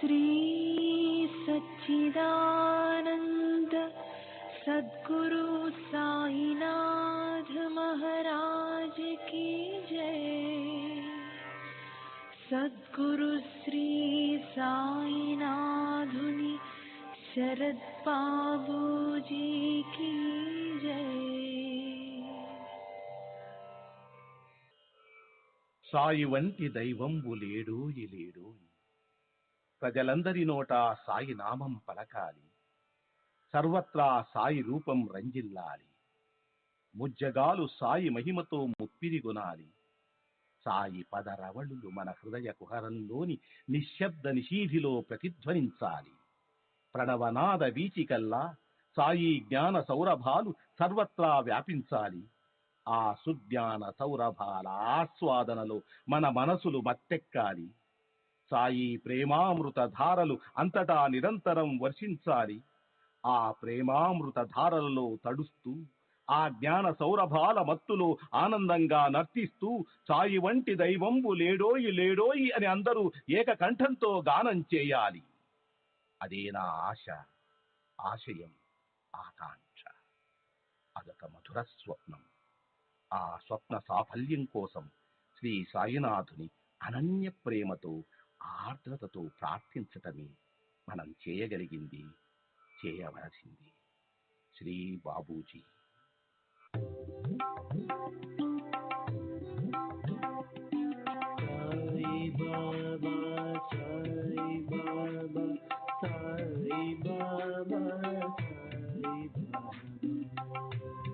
श्री सच्चिदानंद सद्गुरु साईनाथ महाराज की जय। सद्गुरु श्री साईनाथुनि शरद बाबूजी की जय। సాయి వంటి దైవంబు లేడోయి లేడోయి, ప్రజలందరి నోట సాయి నామం పలకాలి, సర్వత్రా సాయి రూపం రంజిల్లాలి, ముజ్జగాలు సాయి మహిమతో ముప్పిరిగొనాలి. సాయి పదరవళులు మన హృదయ కుహరంలోని నిశ్శబ్ద నిషీధిలో ప్రతిధ్వనించాలి. ప్రణవనాద వీచికల్లా సాయి జ్ఞాన సౌరభాలు సర్వత్రా వ్యాపించాలి. ఆ సుజ్ఞాన సౌరభాల ఆస్వాదనలో మన మనసులు మత్తెక్కాలి. సాయి ప్రేమామృత ధారలు అంతటా నిరంతరం వర్షించాలి. ఆ ప్రేమామృత ధారలలో తడుస్తూ, ఆ జ్ఞాన సౌరభాల మత్తులో ఆనందంగా నర్తిస్తూ సాయి వంటి దైవంబు లేడోయి లేడోయి అని అందరూ ఏకకంఠంతో గానం చేయాలి. అదే నా ఆశ, ఆశయం, ఆకాంక్ష. అదొక మధుర స్వప్నం. ఆ స్వప్న సాఫల్యం కోసం శ్రీ సాయినాథుని అనన్య ప్రేమతో, ఆర్ద్రతతో ప్రార్థించటమే మనం చేయగలిగింది, చేయవలసింది. Shri Babuji. Sai Baba, Sai Baba, Sai Baba, Sai Baba.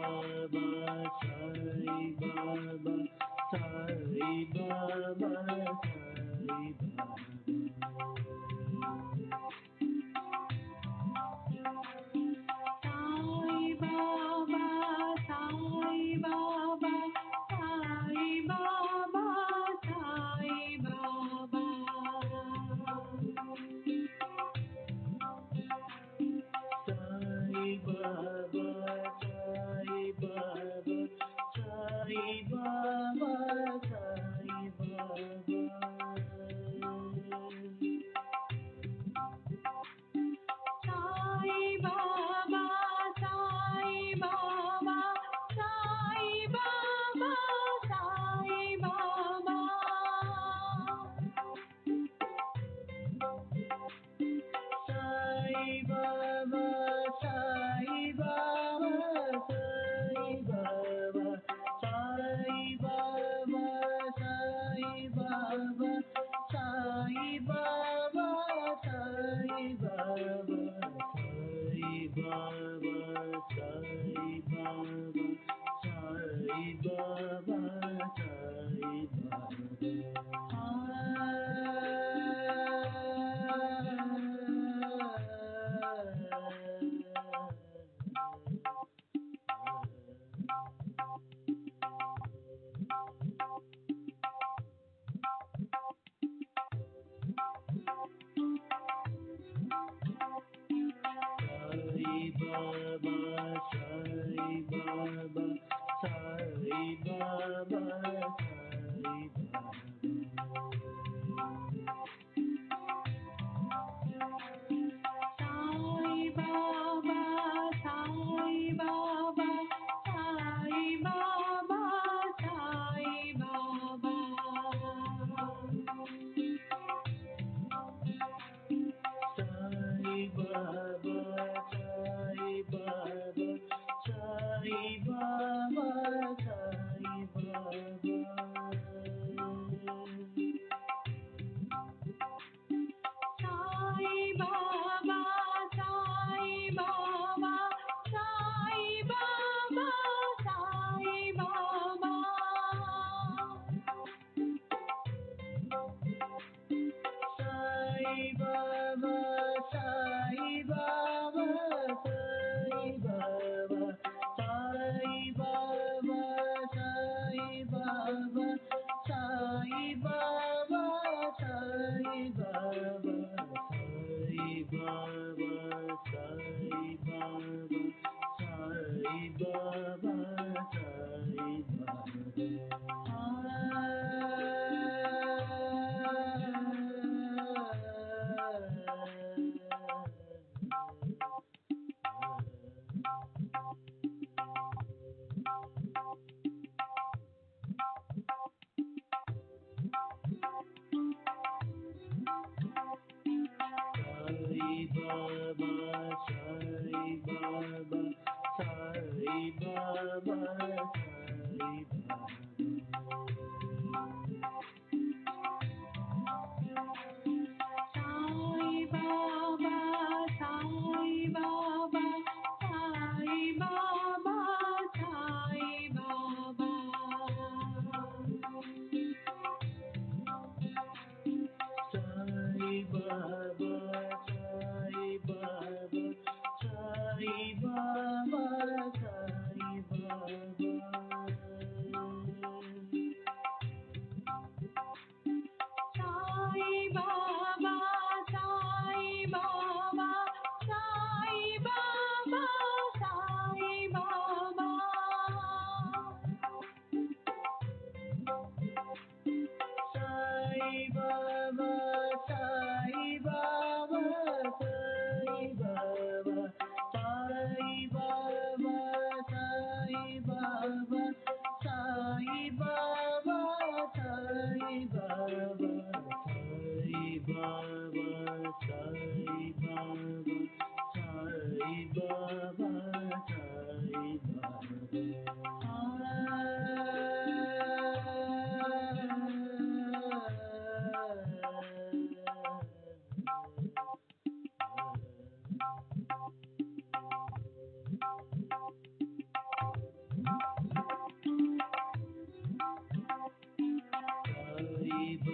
Baba, Sai Baba, Sai Baba, Sai Baba, Sai Baba.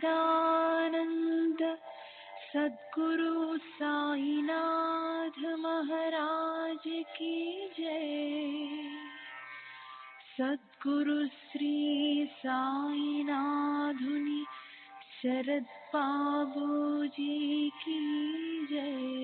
सच्चिदानंद सद्गुरु साईनाथ महाराज की जय। सद्गुरु श्री साईनाथुनि शरद बाबूजी की जय।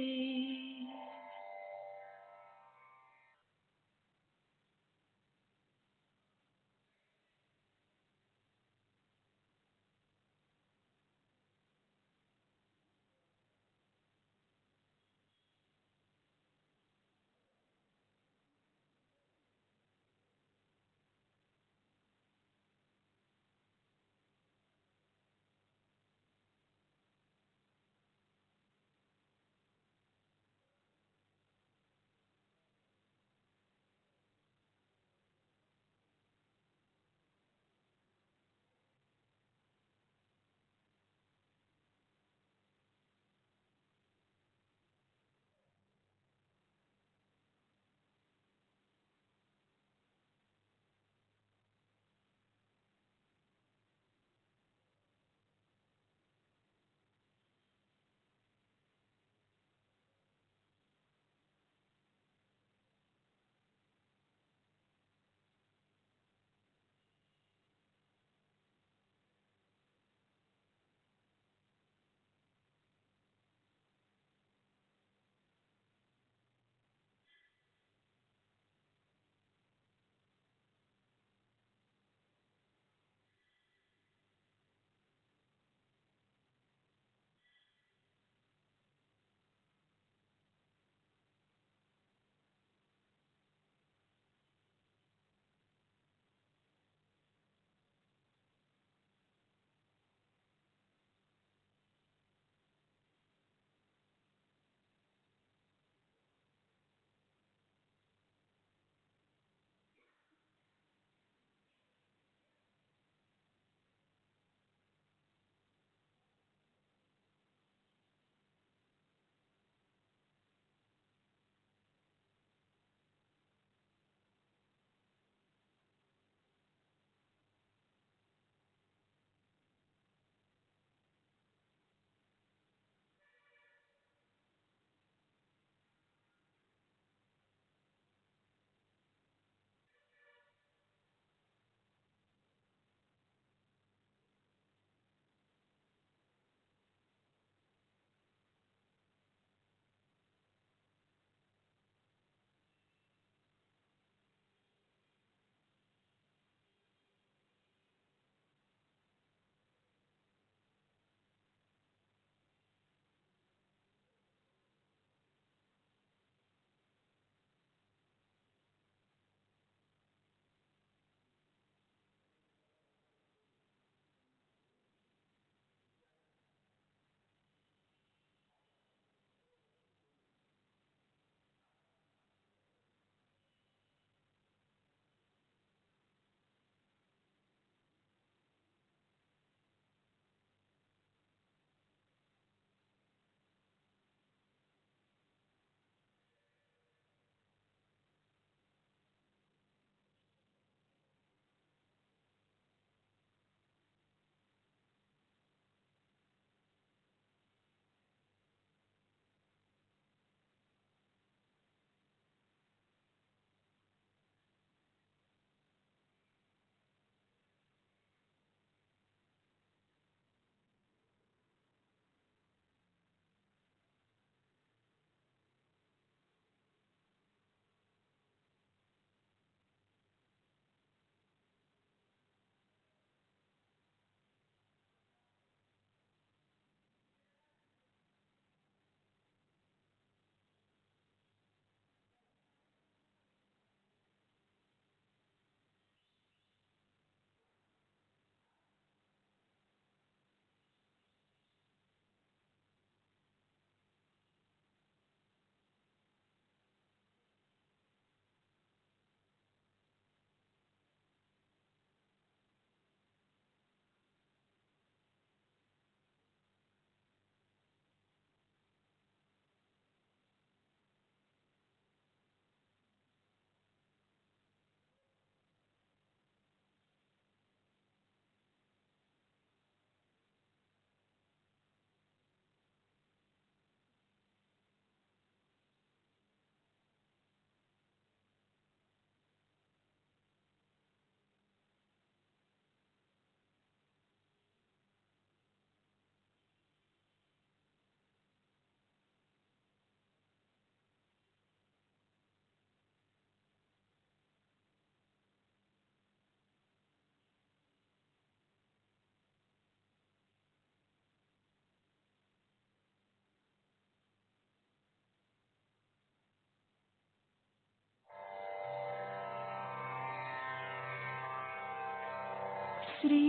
श्री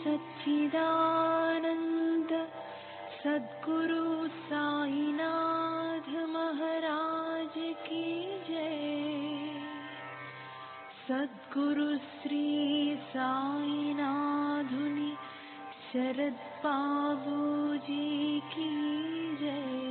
सच्चिदानंद सद्गुरु साईनाथ महाराज की जय। सद्गुरु श्री साईनाथुनि शरद बाबू जी की जय।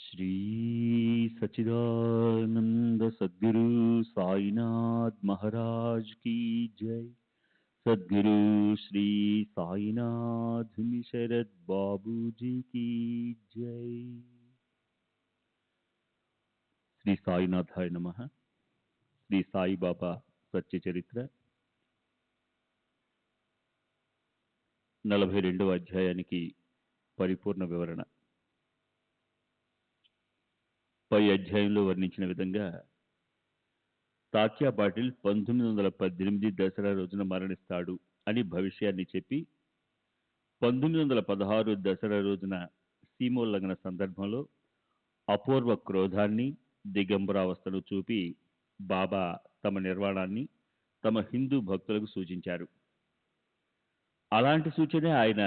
श्री सच्चिदानंद सद्गुरु साईनाथ महाराज की जय। सद्गुरु श्री साईनाथ शरद बाबू जी की जय। శ్రీ సాయినాథాయ నమః. శ్రీ సాయిబాబా సత్య చరిత్ర 42వ అధ్యాయానికి పరిపూర్ణ వివరణ. పై అధ్యాయంలో వర్ణించిన విధంగా తాత్యా పాటిల్ 1918 దసరా రోజున మరణిస్తాడు అని భవిష్యాన్ని చెప్పి 1916 దసరా రోజున సీమోల్లంఘన సందర్భంలో అపూర్వ క్రోధాన్ని, దిగంబరావస్థను చూపి బాబా తమ నిర్వాణాన్ని తమ హిందూ భక్తులకు సూచించారు. అలాంటి సూచనే ఆయన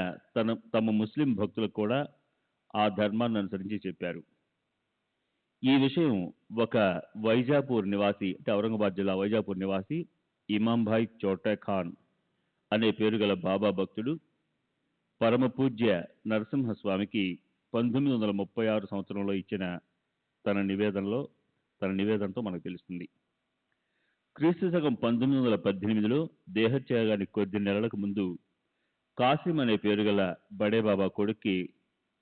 తమ ముస్లిం భక్తులకు కూడా ఆ ధర్మాన్ని అనుసరించి చెప్పారు. ఈ విషయం ఒక వైజాపూర్ నివాసి, అంటే ఔరంగాబాద్ జిల్లా వైజాపూర్ నివాసి ఇమాంభాయ్ చోటా ఖాన్ అనే పేరు గల బాబా భక్తుడు పరమ పూజ్య నరసింహస్వామికి 1936 సంవత్సరంలో ఇచ్చిన తన నివేదనతో మనకు తెలుస్తుంది. క్రీస్తు శకం 1918లో దేహత్యాగానికి కొద్ది నెలలకు ముందు కాసిం అనే పేరు గల బడే బాబా కొడుక్కి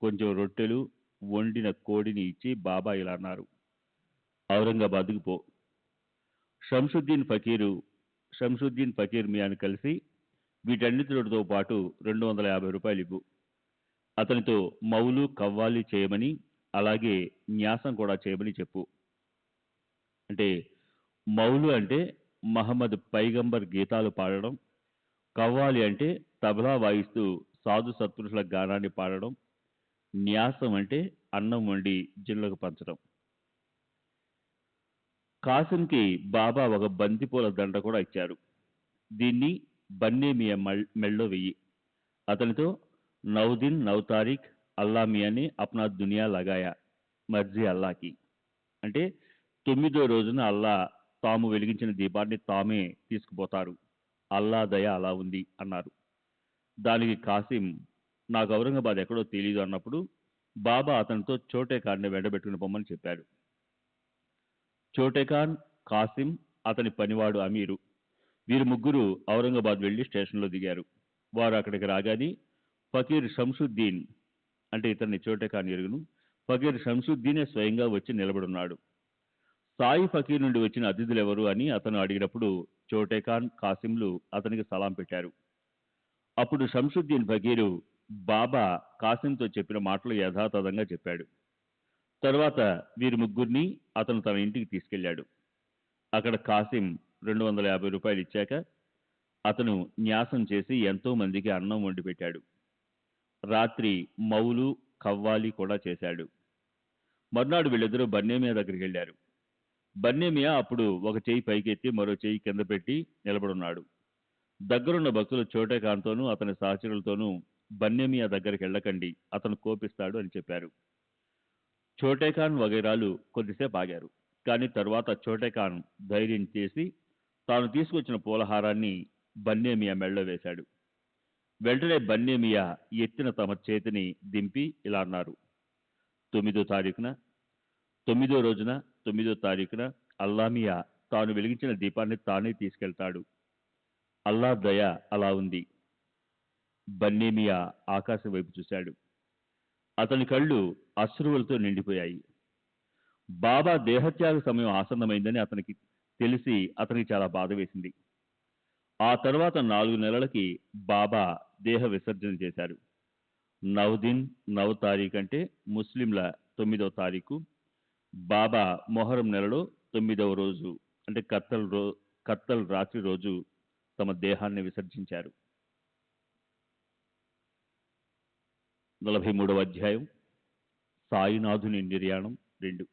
కొంచెం రొట్టెలు, వండిన కోడిని ఇచ్చి బాబా ఇలా అన్నారు: ఔరంగాబాద్కు పో, షంషుద్దీన్ ఫకీర్ మియాని కలిసి వీటన్నిటితో పాటు 250 రూపాయలు ఇవ్వు. అతనితో మౌలు కవ్వాలి చేయమని, అలాగే న్యాసం కూడా చేయమని చెప్పు. అంటే మౌలు అంటే మహమ్మద్ పైగంబర్ గీతాలు పాడడం, కవ్వాలి అంటే తబలా వాయిస్తూ సాధు సత్పురుషుల గానాన్ని పాడడం, న్యాసం అంటే అన్నం వండి జిన్లకు పంచడం. కాసింకి బాబా ఒక బంతిపూల దండ కూడా ఇచ్చారు. దీన్ని బన్నే మియా మెళ్ళో వెయ్యి. అతనితో నౌదిన్ నౌ తారీఖ్ అల్లా మియాని అప్నా దునియా లగాయా, మర్జీ అల్లాకి. అంటే 9వ రోజున అల్లా తాము వెలిగించిన దీపాన్ని తామే తీసుకుపోతారు, అల్లా దయ అలా ఉంది అన్నారు. దానికి కాసిం, నాకు ఔరంగాబాద్ ఎక్కడో తెలీదు అన్నప్పుడు బాబా అతనితో చోటేఖాన్ని వెంటబెట్టుకుని పొమ్మని చెప్పారు. చోటేఖాన్, కాసిం, అతని పనివాడు అమీరు, వీరు ముగ్గురు ఔరంగాబాద్ వెళ్లి స్టేషన్లో దిగారు. వారు అక్కడికి రాగానే ఫకీర్ షంషుద్దీన్, అంటే ఇతన్ని చోటేఖాన్ ఎరుగును, ఫకీర్ షంషుద్దీనే స్వయంగా వచ్చి నిలబడున్నాడు. సాయి ఫకీర్ నుండి వచ్చిన అతిథులు ఎవరు అని అతను అడిగినప్పుడు చోటేఖాన్, కాసింలు అతనికి సలాం పెట్టారు. అప్పుడు షంషుద్దీన్ ఫకీరు బాబా కాసింతో చెప్పిన మాటలు యథాతథంగా చెప్పాడు. తరువాత వీరి ముగ్గురిని అతను తన ఇంటికి తీసుకెళ్లాడు. అక్కడ కాసిం 250 రూపాయలు ఇచ్చాక అతను న్యాసం చేసి ఎంతో మందికి అన్నం వండి పెట్టాడు. రాత్రి మౌలు కవ్వాలి కూడా చేశాడు. మర్నాడు వీళ్ళిద్దరూ బన్నేమియా దగ్గరికి వెళ్ళారు. బన్నేమియా అప్పుడు ఒక చెయ్యి పైకెత్తి మరో చెయ్యి కింద పెట్టి నిలబడున్నాడు. దగ్గరున్న భక్తులు చోటేఖాన్తోనూ అతని సహచరులతోనూ బన్నేమియా దగ్గరికి వెళ్ళకండి, అతను కోపిస్తాడు అని చెప్పారు. చోటేఖాన్ వగైరాలు కొద్దిసేపు ఆగారు. కానీ తరువాత చోటేఖాన్ ధైర్యం చేసి తాను తీసుకొచ్చిన పూలహారాన్ని బన్నేమియా మెళ్ళో వేశాడు. వెంటనే బన్నేమియా ఎత్తిన తమ చేతిని దింపి ఇలా అన్నారు: 9వ రోజున 9వ తారీఖున అల్లామియా తాను వెలిగించిన దీపాన్ని తానే తీసుకెళ్తాడు, అల్లా దయ అలా ఉంది. బన్నేమియా ఆకాశం వైపు చూశాడు. అతని కళ్ళు అశ్రువులతో నిండిపోయాయి. బాబా దేహత్యాగ సమయం ఆసన్నమైందని అతనికి తెలిసి అతనికి చాలా బాధ వేసింది. ఆ తర్వాత 4 నెలలకి బాబా దేహ విసర్జన చేశారు. నౌదిన్ నౌ తారీఖు అంటే ముస్లింల 9వ తారీఖు. బాబా మొహరం నెలలో 9వ రోజు అంటే కత్తల్ రాత్రి రోజు తమ దేహాన్ని విసర్జించారు. 43వ అధ్యాయం సాయినాథుని నిర్యాణం 2.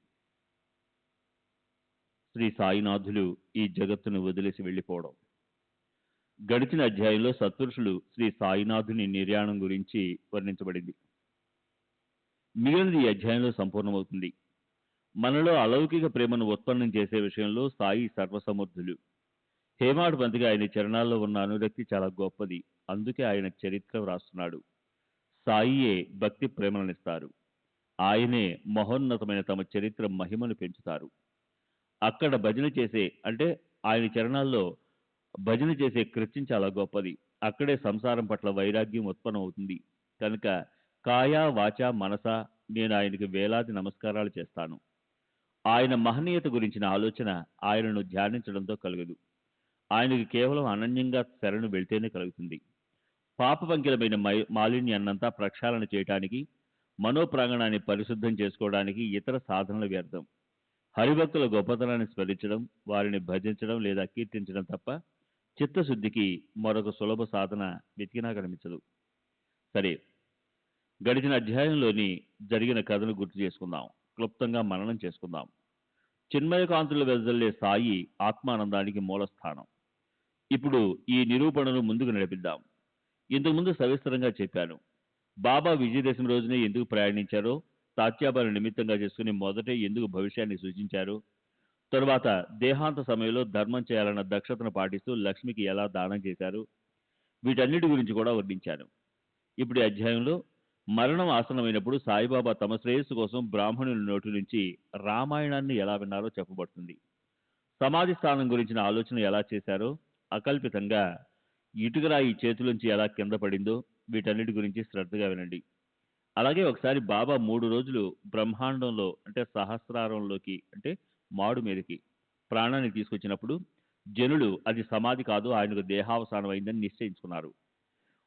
శ్రీ సాయినాథులు ఈ జగత్తును వదిలేసి వెళ్ళిపోవడం. గడిచిన అధ్యాయంలో సత్పురుషులు శ్రీ సాయినాథుని నిర్యాణం గురించి వర్ణించబడింది. మిగిలినది ఈ అధ్యాయంలో సంపూర్ణమవుతుంది. మనలో అలౌకిక ప్రేమను ఉత్పన్నం చేసే విషయంలో సాయి సర్వసమర్థులు. హేమాడ్ పంతికి ఆయన చరణాల్లో ఉన్న అనురక్తి చాలా గొప్పది. అందుకే ఆయన చరిత్ర వ్రాస్తున్నాడు. సాయియే భక్తి ప్రేమలనిస్తారు. ఆయనే మహోన్నతమైన తమ చరిత్ర మహిమను పెంచుతారు. అక్కడ భజన చేసే, అంటే ఆయన చరణాల్లో భజన చేసే కృత్యం చాలా గొప్పది. అక్కడే సంసారం పట్ల వైరాగ్యం ఉత్పన్నం అవుతుంది. కనుక కాయ వాచ మనస నేను ఆయనకి వేలాది నమస్కారాలు చేస్తాను. ఆయన మహనీయత గురించిన ఆలోచన ఆయనను ధ్యానించడంతో కలగదు. ఆయనకు కేవలం అనన్యంగా శరణు వెళ్తేనే కలుగుతుంది. పాపపంకిలమైన మాలిన్యాన్నంతా ప్రక్షాళన చేయటానికి, మనోప్రాంగణాన్ని పరిశుద్ధం చేసుకోవడానికి ఇతర సాధనలు వ్యర్థం. హరిభక్తుల గొప్పతనాన్ని స్మరించడం, వారిని భజించడం లేదా కీర్తించడం తప్ప చిత్తశుద్ధికి మరొక సులభ సాధన వెతికినా కనిపించదు. సరే, గడిచిన అధ్యాయంలోని జరిగిన కథను గుర్తు చేసుకుందాం. క్లుప్తంగా మననం చేసుకుందాం. చిన్మయకాంతులు వెదజల్లే సాయి ఆత్మానందానికి మూలస్థానం. ఇప్పుడు ఈ నిరూపణను ముందుకు నడిపిద్దాం. ఇంతకుముందు సవిస్తరంగా చెప్పాను. బాబా విజయదశమి రోజునే ఎందుకు ప్రయాణించారో, తాత్యాబాల నిమిత్తంగా చేసుకుని మొదటే ఎందుకు భవిష్యాన్ని సూచించారు, తరువాత దేహాంత సమయంలో ధర్మం చేయాలన్న దక్షతను పాటిస్తూ లక్ష్మికి ఎలా దానం చేశారు, వీటన్నిటి గురించి కూడా వర్ణించాను. ఇప్పుడు ఈ అధ్యాయంలో మరణం ఆసన్నమైనప్పుడు సాయిబాబా తమ శ్రేయస్సు కోసం బ్రాహ్మణుల నోటి నుంచి రామాయణాన్ని ఎలా విన్నారో చెప్పబడుతుంది. సమాధి స్థానం గురించిన ఆలోచన ఎలా చేశారో, అకల్పితంగా ఇటుకరాయి చేతులోంచి ఎలా కింద పడిందో వీటన్నిటి గురించి శ్రద్ధగా వినండి. అలాగే ఒకసారి బాబా 3 రోజులు బ్రహ్మాండంలో అంటే సహస్రారంలోకి అంటే మాడు మీదకి ప్రాణాన్ని తీసుకొచ్చినప్పుడు జనులు అది సమాధి కాదు, ఆయనకు దేహావసానం అయిందని నిశ్చయించుకున్నారు.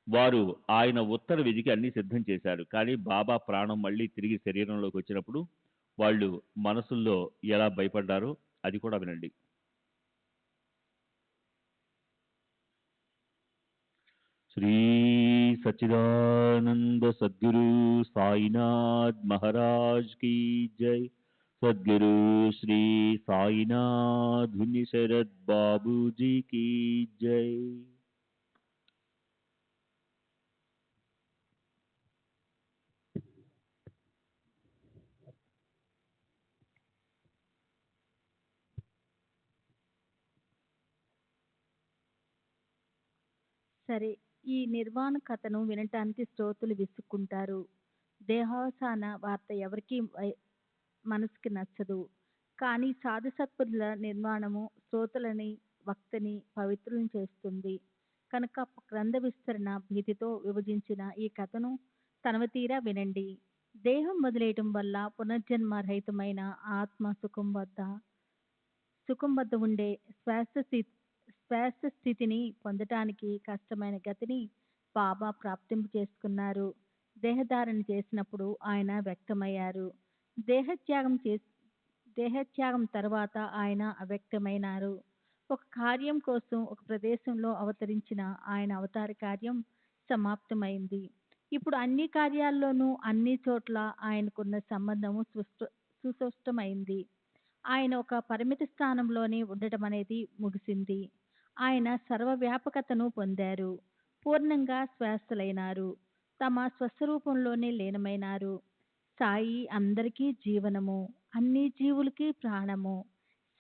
వారు ఆయన ఉత్తర విధికి అన్ని సిద్ధం చేశారు. కానీ బాబా ప్రాణం మళ్ళీ తిరిగి శరీరంలోకి వచ్చినప్పుడు వాళ్ళు మనసుల్లో ఎలా భయపడ్డారో అది కూడా వినండి. శ్రీ సచ్చిదానంద సద్గురు సాయినాథ్ మహారాజ్ की जय. सद्गुरु श्री साईनाथ धुनि शरद बाबू जी की जय. సరే, ఈ నిర్వాణ కథను వినటానికి శ్రోతలు విసుక్కుంటారు. దేహావసాన వార్త ఎవరికీ మనసుకి నచ్చదు. కానీ సాధు సత్పురుల నిర్మాణము శ్రోతలని వక్తని పవిత్రులను చేస్తుంది. కనుక గ్రంథ విస్తరణ భీతితో విభజించిన ఈ కథను తనవతీరా వినండి. దేహం వదిలేయటం వల్ల పునర్జన్మ రహితమైన ఆత్మ సుఖం వద్ద ఉండే శ్వాస స్థితిని పొందటానికి కష్టమైన గతిని బాబా ప్రాప్తింపు చేసుకున్నారు. దేహధారణ చేసినప్పుడు ఆయన వ్యక్తమయ్యారు. దేహత్యాగం తర్వాత ఆయన అవ్యక్తమైనారు. ఒక కార్యం కోసం ఒక ప్రదేశంలో అవతరించిన ఆయన అవతార కార్యం సమాప్తమైంది. ఇప్పుడు అన్ని కార్యాల్లోనూ అన్ని చోట్ల ఆయనకున్న సంబంధము సుస్పష్టమైంది. ఆయన ఒక పరిమిత స్థానంలోనే ఉండటం అనేది ముగిసింది. ఆయన సర్వవ్యాపకతను పొందారు. పూర్ణంగా శ్వాసలైనారు. తమ స్వస్వరూపంలోనే లీనమైనారు. సాయి అందరికీ జీవనము, అన్ని జీవులకి ప్రాణము.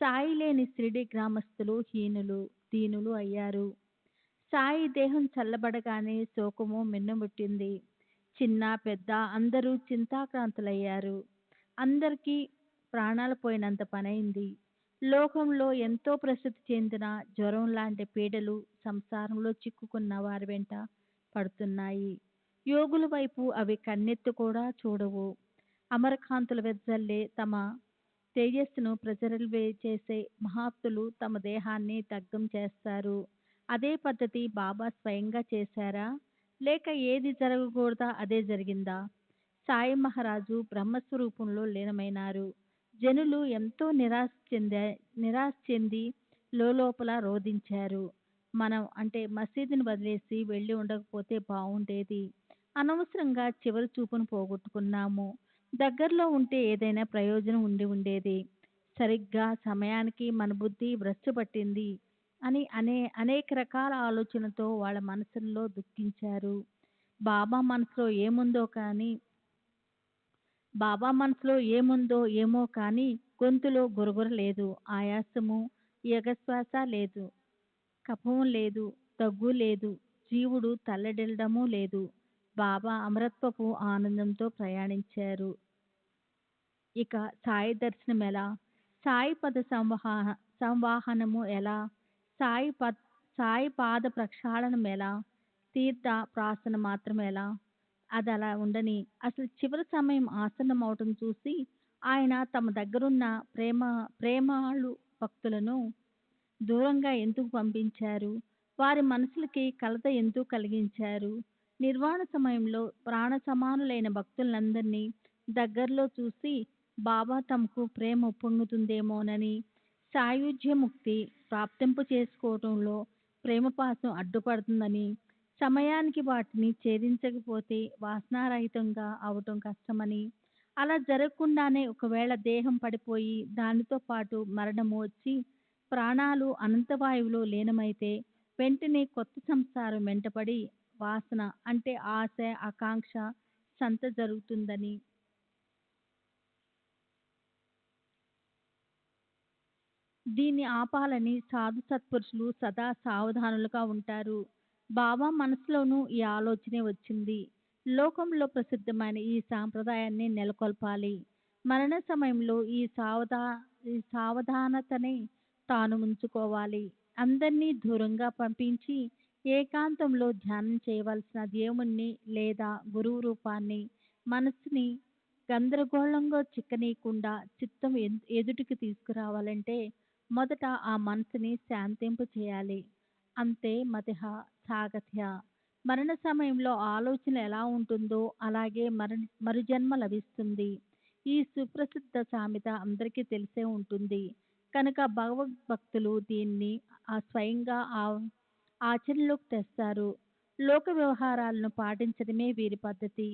సాయి లేని షిరిడి గ్రామస్తులు హీనులు, దీనులు అయ్యారు. సాయి దేహం చల్లబడగానే శోకము మిన్నుముట్టింది. చిన్న పెద్ద అందరూ చింతాక్రాంతులయ్యారు. అందరికీ ప్రాణాలు పోయినంత పనైంది. లోకంలో ఎంతో ప్రసిద్ధి చెందిన జ్వరం లాంటి పీడలు సంసారంలో చిక్కుకున్న వారి వెంట పడుతున్నాయి. యోగుల వైపు అవి కన్నెత్తి కూడా చూడవు. అమరకాంతుల వెదజల్లే తమ తేజస్సును ప్రజ్వరిల్వే చేసే మహాత్ములు తమ దేహాన్ని దగ్ధం చేస్తారు. అదే పద్ధతి బాబా స్వయంగా చేశారా, లేక ఏది జరగకూడదా అదే జరిగిందా? సాయి మహారాజు బ్రహ్మస్వరూపంలో లీనమైనారు. జనులు ఎంతో నిరాశ చెంది లోపల రోధించారు. మనం అంటే మసీదుని వదిలేసి వెళ్ళి ఉండకపోతే బాగుండేది. అనవసరంగా చివరి చూపును పోగొట్టుకున్నాము. దగ్గరలో ఉంటే ఏదైనా ప్రయోజనం ఉండి ఉండేది. సరిగ్గా సమయానికి మన బుద్ధి భ్రష్టు పట్టింది అని అనేక రకాల ఆలోచనతో వాళ్ళ మనసుల్లో దుఃఖించారు. బాబా మనసులో ఏముందో ఏమో కానీ గొంతులో గురగుర లేదు, ఆయాసము, ఎగశ్వాస లేదు, కఫం లేదు, దగ్గు లేదు, జీవుడు తల్లడిల్లడము లేదు. బాబా అమరత్వపు ఆనందంతో ప్రయాణించారు. ఇక సాయి దర్శనం ఎలా? సాయి పద సంవాహనము ఎలా? సాయి పాద ప్రక్షాళనం ఎలా? తీర్థ ప్రాసన మాత్రం ఎలా? అది అలా ఉండని, అసలు చివరి సమయం ఆసన్నం అవటం చూసి ఆయన తమ దగ్గరున్న ప్రేమాళు భక్తులను దూరంగా ఎందుకు పంపించారు? వారి మనసులకి కలత ఎందుకు కలిగించారు? నిర్వాణ సమయంలో ప్రాణ సమానులైన భక్తులందరినీ దగ్గరలో చూసి బాబా తమకు ప్రేమ ఉప్పొంగుతుందేమోనని, సాయుధ్యముక్తి ప్రాప్తింపు చేసుకోవటంలో ప్రేమపాసం అడ్డుపడుతుందని, సమయానికి వాటిని ఛేదించకపోతే వాసనారహితంగా అవటం కష్టమని, అలా జరగకుండానే ఒకవేళ దేహం పడిపోయి దానితో పాటు మరణము వచ్చి ప్రాణాలు అనంతవాయువులో లీనమైతే వెంటనే కొత్త సంసారం వెంటపడి వాసన అంటే ఆశ, ఆకాంక్ష సంత జరుగుతుందని, దీన్ని ఆపాలని సాధు సత్పురుషులు సదా సావధానులుగా ఉంటారు. బాబా మనసులోనూ ఈ ఆలోచనే వచ్చింది. లోకంలో ప్రసిద్ధమైన ఈ సాంప్రదాయాన్ని నెలకొల్పాలి. మరణ సమయంలో ఈ సావధానతని తాను ఉంచుకోవాలి. అందరినీ దూరంగా పంపించి ఏకాంతంలో ధ్యానం చేయవలసిన దేవుణ్ణి లేదా గురువు రూపాన్ని మనసుని గందరగోళంగా చిక్కనీయకుండా చిత్తం ఎదుటికి తీసుకురావాలంటే మొదట ఆ మనసుని శాంతింప చేయాలి. అంతే మతిహ సాగత్య. మరణ సమయంలో ఆలోచన ఎలా ఉంటుందో అలాగే మరుజన్మ లభిస్తుంది. ఈ సుప్రసిద్ధ సామెత అందరికీ తెలిసే ఉంటుంది. కనుక భగవద్భక్తులు దీన్ని స్వయంగా ఆచరణలోకి తెస్తారు. లోక వ్యవహారాలను పాటించడమే వీరి పద్ధతి.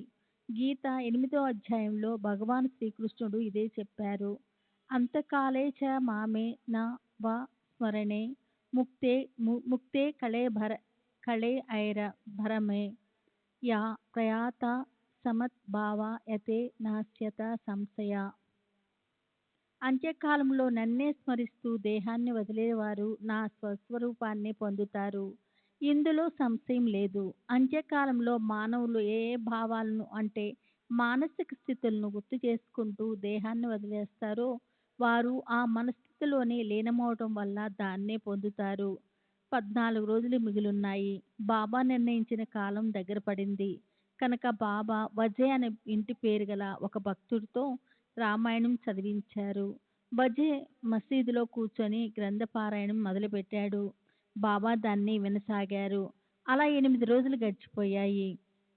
గీత 8వ అధ్యాయంలో భగవాన్ శ్రీకృష్ణుడు ఇదే చెప్పారు. అంతకాలే చ మామే న వ స్మరణే ముక్తే కళే ఐర భరమే యా ప్రయాత సమద్భావ యతే నాస్యత సంశయ. అంత్యకాలంలో నన్నే స్మరిస్తూ దేహాన్ని వదిలేవారు నా స్వస్వరూపాన్ని పొందుతారు. ఇందులో సంశయం లేదు. అంత్యకాలంలో మానవులు ఏ ఏ భావాలను అంటే మానసిక స్థితులను గుర్తు చేసుకుంటూ దేహాన్ని వదిలేస్తారో వారు ఆ మనస్థితిలోనే లీనమవటం వల్ల దాన్నే పొందుతారు. 14 రోజులు మిగిలున్నాయి. బాబా నిర్ణయించిన కాలం దగ్గర పడింది. కనుక బాబా వజే అనే ఇంటి పేరు గల ఒక భక్తుడితో రామాయణం చదివించారు. వజే మసీదులో కూర్చొని గ్రంథపారాయణం మొదలుపెట్టాడు. బాబా దాన్ని వినసాగారు. అలా 8 రోజులు గడిచిపోయాయి.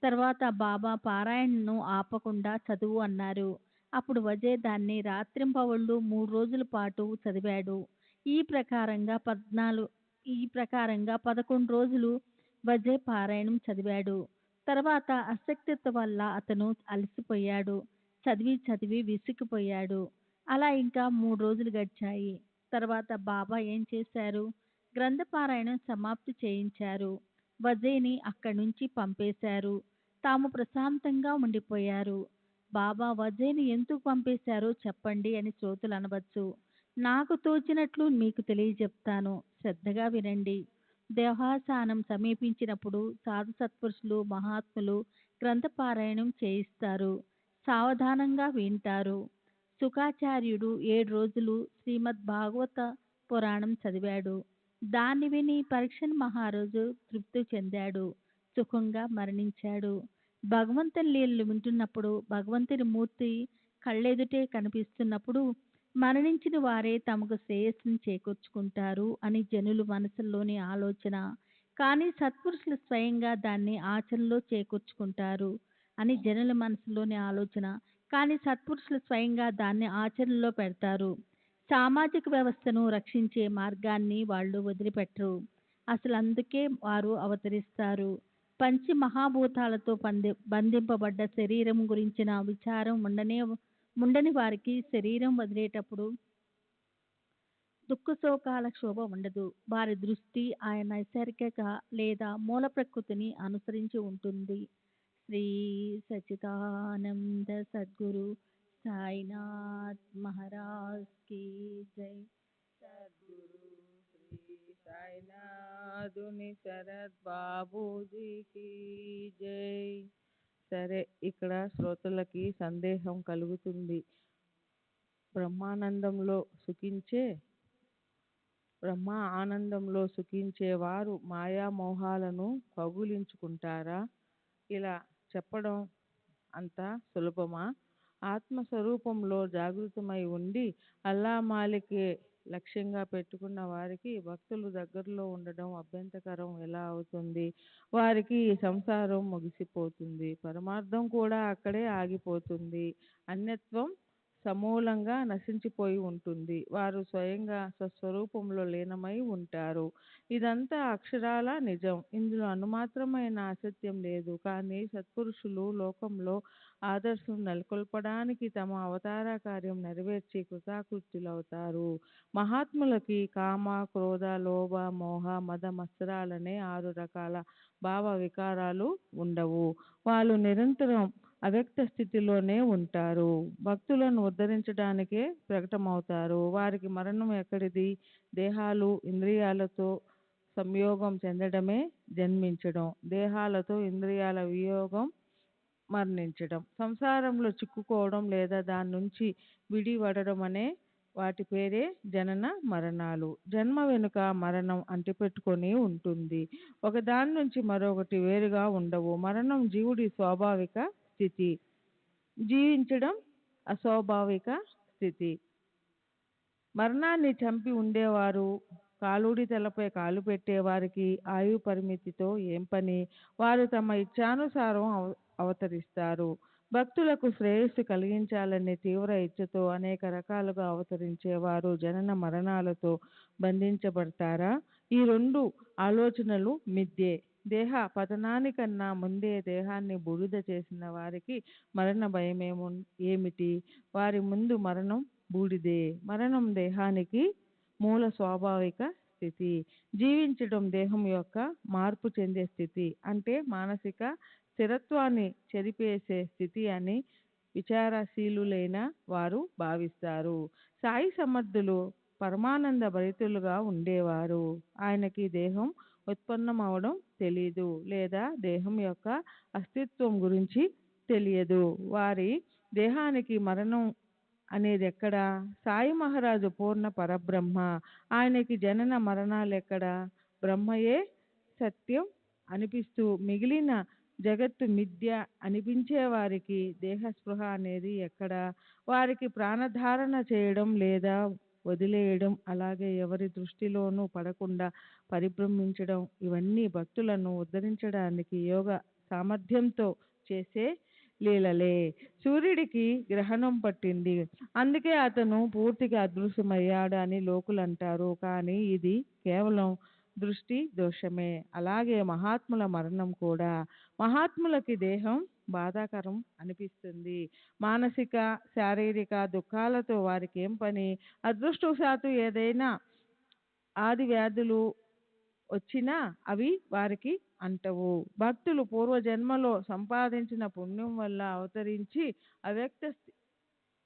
తర్వాత బాబా పారాయణను ఆపకుండా చదువు అన్నారు. అప్పుడు వజే దాన్ని రాత్రింపవళ్ళు 3 రోజుల పాటు చదివాడు. ఈ ప్రకారంగా 11 రోజులు వజే పారాయణం చదివాడు. తర్వాత అశక్తత వల్ల అతను అలసిపోయాడు. చదివి చదివి విసిగిపోయాడు. అలా ఇంకా 3 రోజులు గడిచాయి. తర్వాత బాబా ఏం చేశారు? గ్రంథపారాయణం సమాప్తి చేయించారు. వజేని అక్కడి నుంచి పంపేశారు. తాము ప్రశాంతంగా ఉండిపోయారు. బాబా వజేని ఎందుకు పంపేశారో చెప్పండి అని శ్రోతలు అనవచ్చు. నాకు తోచినట్లు మీకు తెలియజెప్తాను. శ్రద్ధగా వినండి. దేహాసానం సమీపించినప్పుడు సాధు సత్పురుషులు మహాత్ములు గ్రంథపారాయణం చేయిస్తారు. సావధానంగా వింటారు. శుకాచార్యుడు 7 రోజులు శ్రీమద్ భాగవత పురాణం చదివాడు. దాన్ని విని పరీక్షన్ మహారాజు తృప్తి చెందాడు. సుఖంగా మరణించాడు. భగవంతుని లీలలు వింటున్నప్పుడు భగవంతుని మూర్తి కళ్ళెదుటే కనిపిస్తున్నప్పుడు మరణించిన వారే తమకు శ్రేయస్సును చేకూర్చుకుంటారు అని జనులు మనసుల్లోని ఆలోచన. కానీ సత్పురుషులు స్వయంగా దాన్ని ఆచరణలో చేకూర్చుకుంటారు అని జనుల మనసులోని ఆలోచన. కానీ సత్పురుషులు స్వయంగా దాన్ని ఆచరణలో పెడతారు. సామాజిక వ్యవస్థను రక్షించే మార్గాన్ని వాళ్ళు వదిలిపెట్టరు. అసలు అందుకే వారు అవతరిస్తారు. పంచి మహాభూతాలతో బంధింపబడ్డ శరీరం గురించిన విచారం ఉండని వారికి శరీరం వదిలేటప్పుడు దుఃఖశోకాల క్షోభ ఉండదు. వారి దృష్టి ఆయన నైసర్గిక లేదా మూల ప్రకృతిని అనుసరించి ఉంటుంది. శ్రీ సచ్చిదానంద సద్గురు సాయినాథ్ మహారాజ్ की जय. సద్గురు శ్రీ సాయినాథుని శరత్ బాబూజీకి జై. సరే, ఇక్కడ శ్రోతలకి సందేహం కలుగుతుంది. బ్రహ్మానందంలో సుఖించే వారు మాయామోహాలను కౌగిలించుకుంటారా? ఇలా చెప్పడం అంత సులభమా? ఆత్మస్వరూపంలో జాగృతమై ఉండి అల్లా మాలికే లక్ష్యంగా పెట్టుకున్న వారికి భక్తులు దగ్గరలో ఉండడం అభ్యంతరకరం ఎలా అవుతుంది? వారికి ఈ సంసారం ముగిసిపోతుంది. పరమార్థం కూడా అక్కడే ఆగిపోతుంది. అన్యత్వం సమూలంగా నశించిపోయి ఉంటుంది. వారు స్వయంగా స్వస్వరూపంలో లీనమై ఉంటారు. ఇదంతా అక్షరాల నిజం. ఇందులో అనుమాత్రమైన అసత్యం లేదు. కానీ సత్పురుషులు లోకంలో ఆదర్శం నెలకొల్పడానికి తమ అవతార కార్యం నెరవేర్చి కృతాకృత్యులవుతారు. మహాత్ములకి కామ, క్రోధ, లోభ, మోహ, మద, మత్సరాలనే 6 రకాల భావ వికారాలు ఉండవు. వాళ్ళు నిరంతరం అవ్యక్త స్థితిలోనే ఉంటారు. భక్తులను ఉద్ధరించడానికే ప్రకటమవుతారు. వారికి మరణం ఎక్కడిది? దేహాలు ఇంద్రియాలతో సంయోగం చెందడమే జన్మించడం, దేహాలతో ఇంద్రియాల వియోగం మరణించడం, సంసారంలో చిక్కుకోవడం లేదా దాని నుంచి విడివడడం అనే వాటి పేరే జనన మరణాలు. జన్మ వెనుక మరణం అంటిపెట్టుకొని ఉంటుంది. ఒకదాని నుంచి మరొకటి వేరుగా ఉండవు. మరణం జీవుడి స్వాభావిక స్థితి, జీవించడం అస్వాభావిక స్థితి. మరణాన్ని చంపి ఉండేవారు, కాలుడి తలపై కాలు పెట్టేవారికి ఆయు పరిమితితో ఏం పని? వారు తమ ఇచ్ఛానుసారం అవతరిస్తారు. భక్తులకు శ్రేయస్సు కలిగించాలనే తీవ్ర ఇచ్ఛతో అనేక రకాలుగా అవతరించేవారు జనన మరణాలతో బంధించబడతారా? ఈ రెండు ఆలోచనలు మిథ్యే. దేహ పతనానికన్నా ముందే దేహాన్ని బూడిద చేసిన వారికి మరణ భయమేమో ఏమిటి? వారి ముందు మరణం బూడిదే. మరణం దేహానికి మూల స్వాభావిక స్థితి. జీవించడం దేహం యొక్క మార్పు చెందే స్థితి, అంటే మానసిక స్థిరత్వాన్ని చెరిపేసే స్థితి అని విచారశీలులైన వారు భావిస్తారు. సాయి సమర్థులు పరమానంద భరితులుగా ఉండేవారు. ఆయనకి దేహం ఉత్పన్నమవడం తెలీదు, లేదా దేహం యొక్క అస్తిత్వం గురించి తెలియదు. వారి దేహానికి మరణం అనేది ఎక్కడా? సాయి మహారాజు పూర్ణ పరబ్రహ్మ. ఆయనకి జనన మరణాలు ఎక్కడా? బ్రహ్మయే సత్యం అనిపిస్తూ మిగిలిన జగత్తు మిథ్య అనిపించే వారికి దేహస్పృహ అనేది ఎక్కడ? వారికి ప్రాణధారణ చేయడం లేదా వదిలేయడం, అలాగే ఎవరి దృష్టిలోనూ పడకుండా పరిభ్రమించడం, ఇవన్నీ భక్తులను ఉద్ధరించడానికి యోగ సామర్థ్యంతో చేసే లీలలే. సూర్యుడికి గ్రహణం పట్టింది, అందుకే అతను పూర్తిగా అదృశ్యమయ్యాడు అని లోకులు అంటారు. కానీ ఇది కేవలం దృష్టి దోషమే. అలాగే మహాత్ముల మరణం కూడా. మహాత్ములకి దేహం బాధాకరం అనిపిస్తుంది. మానసిక శారీరక దుఃఖాలతో వారికి ఏం పని? అదృష్టవశాత్తు ఏదైనా ఆది వ్యాధులు వచ్చినా అవి వారికి అంటవు. భక్తులు పూర్వజన్మలో సంపాదించిన పుణ్యం వల్ల అవతరించి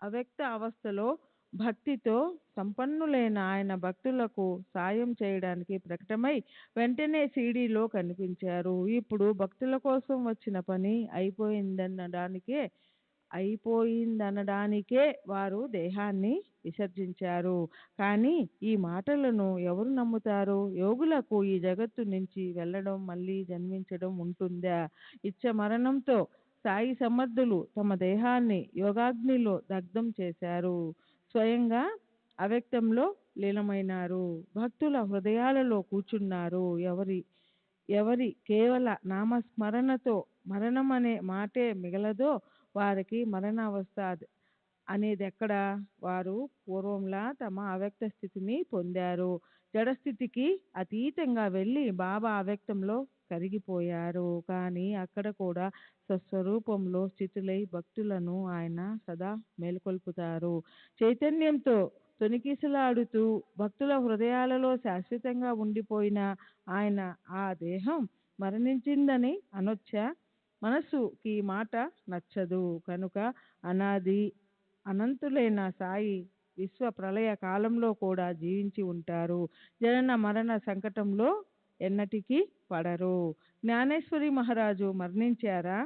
అవ్యక్త అవస్థలో భక్తితో సంపన్నులైన ఆయన భక్తులకు సాయం చేయడానికి ప్రకటమై వెంటనే సీడీలో కనిపించారు. ఇప్పుడు భక్తుల కోసం వచ్చిన పని అయిపోయిందనడానికే వారు దేహాన్ని విసర్జించారు. కానీ ఈ మాటలను ఎవరు నమ్ముతారు? యోగులకు ఈ జగత్తు నుంచి వెళ్ళడం, మళ్ళీ జన్మించడం ఉంటుందా? ఇచ్చ మరణంతో సాయి సమర్థులు తమ దేహాన్ని యోగాగ్నిలో దగ్ధం చేశారు. స్వయంగా అవ్యక్తంలో లీనమైనారు. భక్తుల హృదయాలలో కూర్చున్నారు. ఎవరి కేవల నామస్మరణతో మరణం అనే మాటే మిగలదో వారికి మరణావస్థ అనేదెక్కడ? వారు పూర్వంలా తమ అవ్యక్త స్థితిని పొందారు. జడస్థితికి అతీతంగా వెళ్ళి బాబా అవ్యక్తంలో కరిగిపోయారు. కానీ అక్కడ కూడా స్వస్వరూపంలో స్థితులై భక్తులను ఆయన సదా మేల్కొల్పుతారు. చైతన్యంతో తొణికిసలాడుతూ భక్తుల హృదయాలలో శాశ్వతంగా ఉండిపోయిన ఆయన ఆ దేహం మరణించిందని అనొచ్చా? మనస్సుకి మాట నచ్చదు. కనుక అనాది అనంతులైన సాయి విశ్వ ప్రళయ కాలంలో కూడా జీవించి ఉంటారు. జనన మరణ సంకటంలో ఎన్నటికీ పడరు. జ్ఞానేశ్వరి మహారాజు మరణించారా?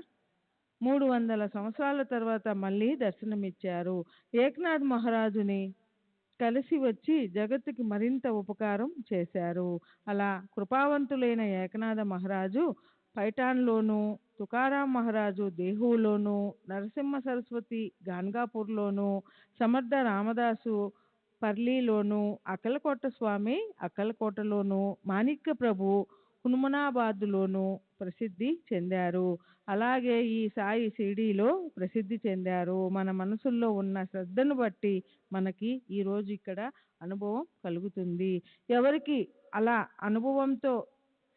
300 సంవత్సరాల తర్వాత మళ్ళీ దర్శనమిచ్చారు. ఏక్నాథ్ మహారాజుని కలిసి వచ్చి జగత్తుకి మరింత ఉపకారం చేశారు. అలా కృపావంతులైన ఏకనాథ మహారాజు పైఠాన్లోను, తుకారాం మహారాజు దేహువులోను, నరసింహ సరస్వతి గాన్గాపూర్లోను, సమర్థ రామదాసు పర్లీలోను, అక్కలకోట స్వామి అక్కలకోటలోను, మాణిక్య ప్రభు హునుమనాబాద్లోను ప్రసిద్ధి చెందారు. అలాగే ఈ సాయి షిరిడీలో ప్రసిద్ధి చెందారు. మన మనసుల్లో ఉన్న శ్రద్ధను బట్టి మనకి ఈరోజు ఇక్కడ అనుభవం కలుగుతుంది. ఎవరికి అలా అనుభవంతో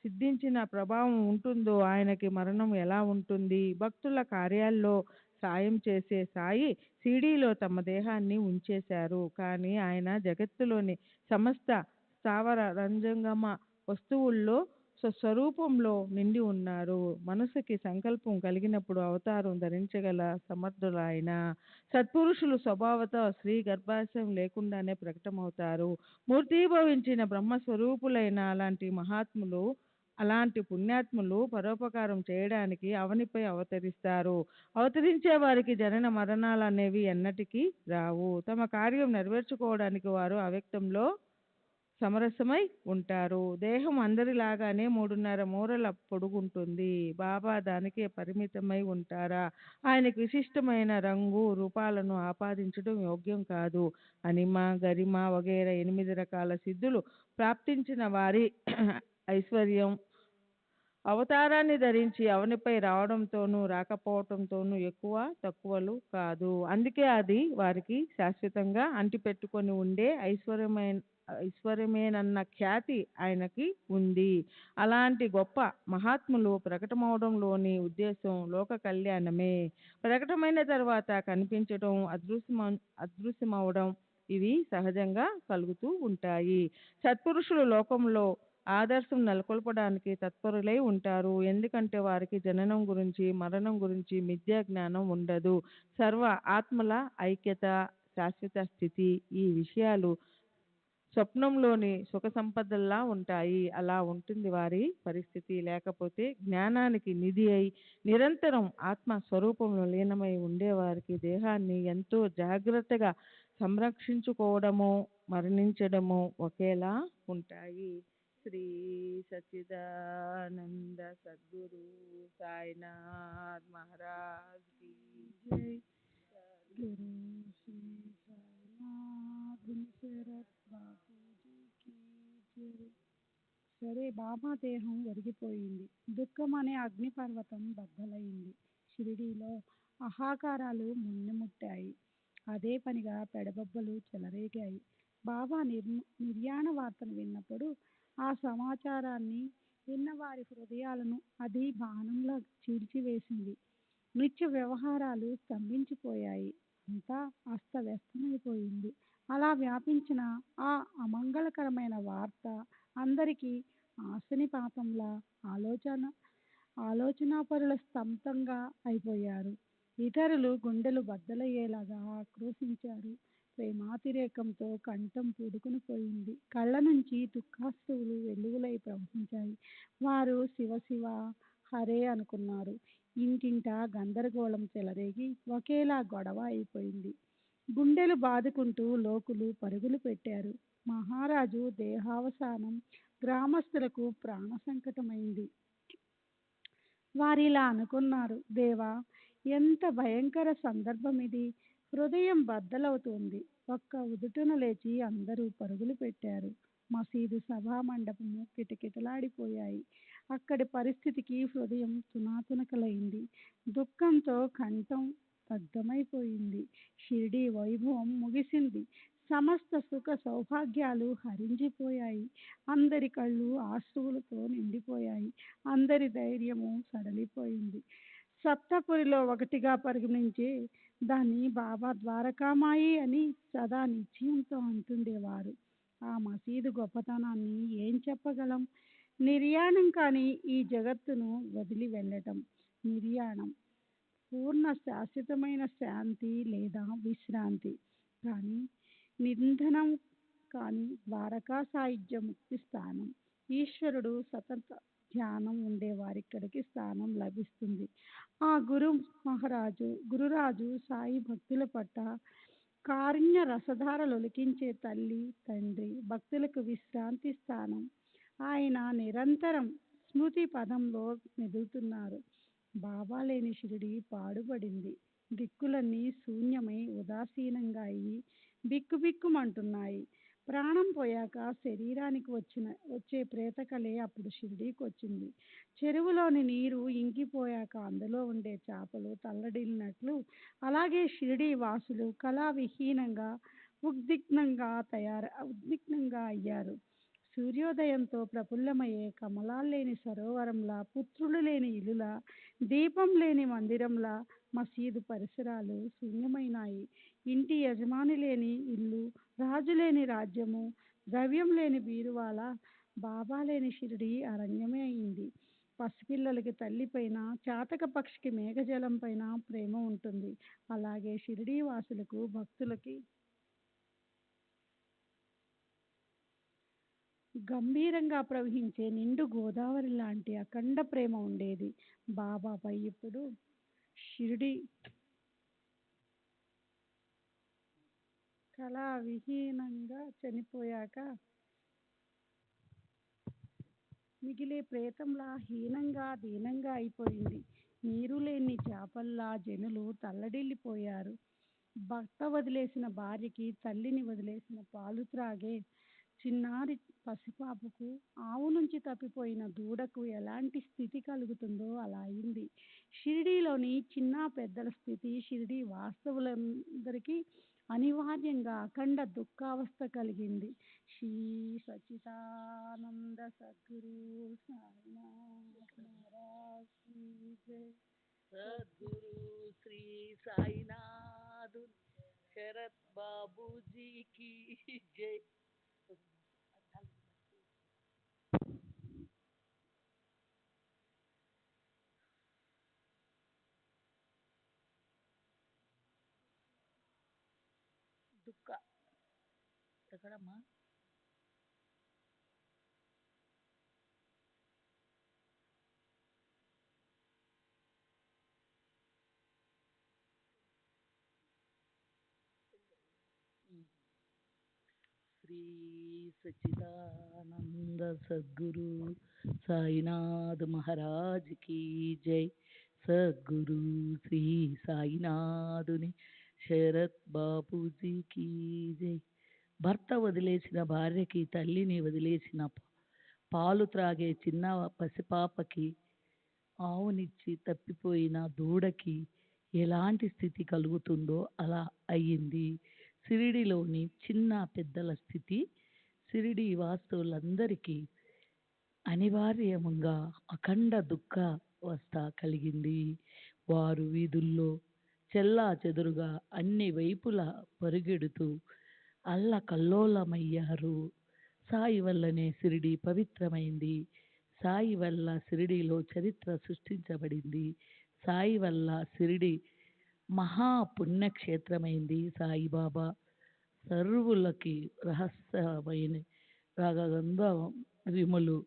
సిద్ధించిన ప్రభావం ఉంటుందో ఆయనకి మరణం ఎలా ఉంటుంది? భక్తుల కార్యాల్లో సాయం చేసే సాయి షిరిడీలో తమ దేహాన్ని ఉంచేశారు. కానీ ఆయన జగత్తులోని సమస్త స్థావర రంజంగమ వస్తువుల్లో స్వస్వరూపంలో నిండి ఉన్నారు. మనసుకి సంకల్పం కలిగినప్పుడు అవతారం ధరించగల సమర్థులైన సత్పురుషులు స్వభావత స్త్రీ గర్భాశయం లేకుండానే ప్రకటమవుతారు. మూర్తీభవించిన బ్రహ్మస్వరూపులైన అలాంటి పుణ్యాత్ములు పరోపకారం చేయడానికి అవనిపై అవతరిస్తారు. అవతరించే వారికి జనన మరణాలు అనేవి ఎన్నటికీ రావు. తమ కార్యం నెరవేర్చుకోవడానికి వారు అవ్యక్తంలో సమరసమై ఉంటారు. దేహం అందరిలాగానే 3.5 మూరల పొడుగుంటుంది. బాబా దానికే పరిమితమై ఉంటారా? ఆయనకు విశిష్టమైన రంగు రూపాలను ఆపాదించడం యోగ్యం కాదు. అనిమ గరిమ వగైరా 8 రకాల సిద్ధులు ప్రాప్తించిన వారి ఐశ్వర్యం అవతారాన్ని ధరించి అవనిపై రావడంతోనూ రాకపోవటంతోనూ ఎక్కువ తక్కువలు కాదు. అందుకే అది వారికి శాశ్వతంగా అంటిపెట్టుకొని ఉండే ఐశ్వర్యమేనన్న ఖ్యాతి ఆయనకి ఉంది. అలాంటి గొప్ప మహాత్ములు ప్రకటమవడంలోని ఉద్దేశం లోక కళ్యాణమే. ప్రకటమైన తర్వాత కనిపించడం, అదృశ్యమవడం ఇవి సహజంగా కలుగుతూ ఉంటాయి. సత్పురుషులు లోకంలో ఆదర్శం నెలకొల్పడానికి తత్పరులై ఉంటారు. ఎందుకంటే వారికి జననం గురించి మరణం గురించి మిథ్యా జ్ఞానం ఉండదు. సర్వ ఆత్మల ఐక్యత, శాశ్వత స్థితి ఈ విషయాలు స్వప్నంలోని సుఖ సంపదల్లా ఉంటాయి. అలా ఉంటుంది వారి పరిస్థితి. లేకపోతే జ్ఞానానికి నిధి అయి నిరంతరం ఆత్మ స్వరూపంలో లీనమై ఉండేవారికి దేహాన్ని ఎంతో జాగ్రత్తగా సంరక్షించుకోవడము మరణించడము ఒకేలా ఉంటాయి. శ్రీ సచ్చిదానంద సద్గురు సాయినాథ్ మహారాజ్ की जय। గురు శ్రీ సాయినాథ్ గురుశరత్ బాపూజీకి జై. సరే, బాబా దేహం ఒరిగిపోయింది. దుఃఖం అనే అగ్నిపర్వతం బద్దలైంది. షిరిడీలో ఆహాకారాలు మున్నెముట్టాయి. అదే పనిగా పెడబొబ్బలు చెలరేగాయి. బాబా నిర్యాణ వార్తను విన్నప్పుడు ఆ సమాచారాన్ని విన్న వారి హృదయాలను అది బాణంలా చీల్చివేసింది. నిత్య వ్యవహారాలు స్తంభించిపోయాయి. అంతా అస్తవ్యస్తమైపోయింది. అలా వ్యాపించిన ఆ అమంగళకరమైన వార్త అందరికీ ఆశనిపాతంలా ఆలోచనాపరుల స్తబ్దంగా అయిపోయారు. ఇతరులు గుండెలు బద్దలయ్యేలాగా ఆక్రోశించారు. ప్రేమాతిరేకంతో కంఠం పూడుకుని పోయింది. కళ్ళ నుంచి దుఃఖాశ్రువులు వెల్లువలై ప్రవహించాయి. వారు శివ శివ హరే అనుకున్నారు. ఇంటింటా గందరగోళం చెలరేగి ఒకేలా గొడవ అయిపోయింది. గుండెలు బాదుకుంటూ లోకులు పరుగులు పెట్టారు. మహారాజు దేహావసానం గ్రామస్తులకు ప్రాణ సంకటమైంది. వారిలా అనుకున్నారు, దేవా, ఎంత భయంకర సందర్భం ఇది! హృదయం బద్దలవుతోంది. ఒక్క ఉదుటున లేచి అందరూ పరుగులు పెట్టారు. మసీదు సభా మండపము కిటకిటలాడిపోయాయి. అక్కడి పరిస్థితికి హృదయం తునాతునకలైంది. దుఃఖంతో కంఠం దగ్ధమైపోయింది. షిరిడీ వైభవం ముగిసింది. సమస్త సుఖ సౌభాగ్యాలు హరించిపోయాయి. అందరి కళ్ళు ఆశ్రువులతో నిండిపోయాయి. అందరి ధైర్యము సడలిపోయింది. సప్తపురిలో ఒకటిగా పరిగణించే దాన్ని బాబా ద్వారకామాయి అని సదా నిశ్చయంతో అంటుండేవారు. ఆ మసీదు గొప్పతనాన్ని ఏం చెప్పగలం? నిర్యాణం కానీ ఈ జగత్తును వదిలి వెళ్ళటం. నిర్యాణం పూర్ణ శాశ్వతమైన శాంతి లేదా విశ్రాంతి. కానీ నిందనం కానీ ద్వారకా సాయుధ్య ముక్తి స్థానం. ఈశ్వరుడు సతత ధ్యానం ఉండేవారిక్కడికి స్థానం లభిస్తుంది. ఆ గురురాజు సాయి భక్తుల పట్ల కారుణ్య రసధారలొలికించే తల్లి తండ్రి భక్తులకు విశ్రాంతి స్థానం. ఆయన నిరంతరం స్మృతి పదంలో మెదులుతున్నారు. బాబా లేని షిరిడి పాడుపడింది. దిక్కులన్నీ శూన్యమై ఉదాసీనంగా అయి బిక్కుబిక్కుమంటున్నాయి. ప్రాణం పోయాక శరీరానికి వచ్చే ప్రేతకలే అప్పుడు షిరిడీకి వచ్చింది. చెరువులోని నీరు ఇంకిపోయాక అందులో ఉండే చేపలు తల్లడిల్లినట్లు అలాగే షిరిడీ వాసులు కళావిహీనంగా ఉద్విగ్నంగా అయ్యారు. సూర్యోదయంతో ప్రఫుల్లమయ్యే కమలాలు లేని సరోవరంలా, పుత్రులు లేని ఇలులా, దీపం లేని మందిరంలా మసీదు పరిసరాలు శూన్యమైనాయి. ఇంటి యజమాని లేని ఇల్లు, రాజు లేని రాజ్యము, ద్రవ్యం లేని బీరువాల బాబా లేని షిరిడి అరణ్యమే అయింది. పసిపిల్లలకి తల్లిపైన, చాతక పక్షికి మేఘజలం పైన ప్రేమ ఉంటుంది. అలాగే షిరిడి వాసులకు, భక్తులకి గంభీరంగా ప్రవహించే నిండు గోదావరి లాంటి అఖండ ప్రేమ ఉండేది బాబాపై. ఇప్పుడు షిరిడి కళా విహీనంగా చనిపోయాక మిగిలే ప్రేతంలా హీనంగా దీనంగా అయిపోయింది. నీరు లేని చేపల్లా జనులు తల్లడిల్లిపోయారు. భర్త వదిలేసిన భార్యకి, తల్లిని వదిలేసిన పాలు త్రాగే చిన్నారి పసిపాపకు, ఆవు నుంచి తప్పిపోయిన దూడకు ఎలాంటి స్థితి కలుగుతుందో అలా అయింది. షిరిడీలోని చిన్న పెద్దల స్థితి షిరిడీ వాస్తవులందరికీ అనివార్యంగా అఖండ దుఃఖావస్థ కలిగింది. శ్రీ సచిదానంద సద్గురు సాయినాథ్ మహారాజ్ కీ జై. సద్గురు శ్రీ సాయినాథ్ శరత్ బాబూజీకి జై. దుఃఖ ఎక్కడమ్మా? శ్రీ సచిదానంద సద్గురు సాయినాథ్ మహారాజ్ की జై. సద్గురు శ్రీ సాయినాథుని శరత్ బాపూజీకి జై. భర్త వదిలేసిన భార్యకి, తల్లిని వదిలేసిన పాలు త్రాగే చిన్న పసిపాపకి, ఆవునిచ్చి తప్పిపోయిన దూడకి ఎలాంటి స్థితి కలుగుతుందో అలా అయ్యింది షిరిడిలోని చిన్న పెద్దల స్థితి. షిరిడి వాస్తువులందరికీ అనివార్యంగా అఖండ దుఃఖావస్థ కలిగింది. వారు వీధుల్లో చెల్లా చెదురుగా అన్ని వైపులా పరుగెడుతూ అల్లకల్లోలమయ్యారు. సాయి వల్లనే షిరిడి పవిత్రమైంది. సాయి వల్ల షిరిడిలో చరిత్ర సృష్టించబడింది. సాయి వల్ల షిరిడి మహాపుణ్యక్షేత్రమైంది. సాయిబాబా సర్వులకి రహస్యమైన రాగగంధ విములు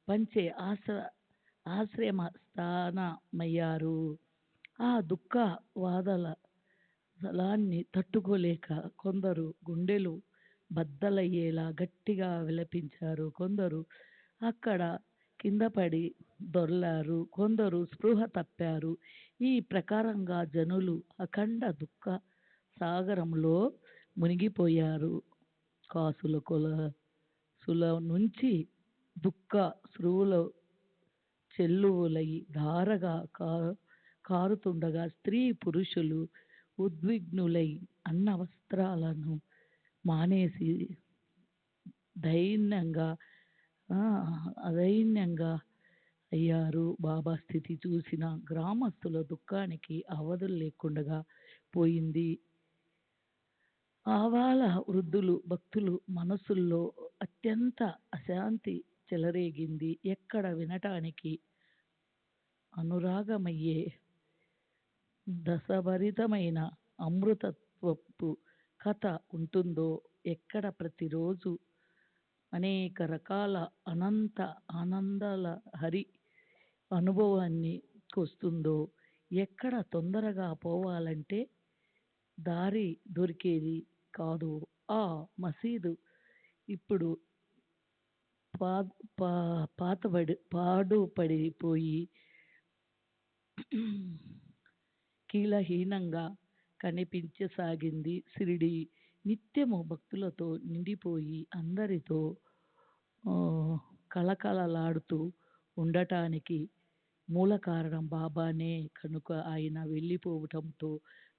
పంచే ఆశ్రమ స్థానమయ్యారు. ఆ దుఃఖ వాదల జలాన్ని తట్టుకోలేక కొందరు గుండెలు బద్దలయ్యేలా గట్టిగా విలపించారు. కొందరు అక్కడ కింద పడి దొర్లారు. కొందరు స్పృహ తప్పారు. ఈ ప్రకారంగా జనులు అఖండ దుఃఖ సాగరంలో మునిగిపోయారు. కాసుల కొలసుల నుంచి దుఃఖ స్రువులు చెల్లువలై ధారగా కారుతుండగా స్త్రీ పురుషులు ఉద్విగ్నులై అన్న వస్త్రాలను మానేసి అదైన్యంగా అయ్యారు. బాబా స్థితి చూసిన గ్రామస్తుల దుఃఖానికి అవధులు లేకుండా పోయింది. ఆవాల వృద్ధులు భక్తులు మనసుల్లో అత్యంత అశాంతి చెలరేగింది. ఎక్కడ వినటానికి అనురాగమయ్యే దశభరితమైన అమృతత్వపు కథ ఉంటుందో, ఎక్కడ ప్రతిరోజు అనేక రకాల అనంత ఆనందాల హరి అనుభవాన్ని వస్తుందో, ఎక్కడ తొందరగా పోవాలంటే దారి దొరికేది కాదు. ఆ మసీదు ఇప్పుడు పాడుపడిపోయి కీలహీనంగా కనిపించసాగింది. షిరిడి నిత్యము భక్తులతో నిండిపోయి అందరితో కళకళలాడుతూ ఉండటానికి మూల కారణం బాబానే కనుక ఆయన వెళ్ళిపోవటంతో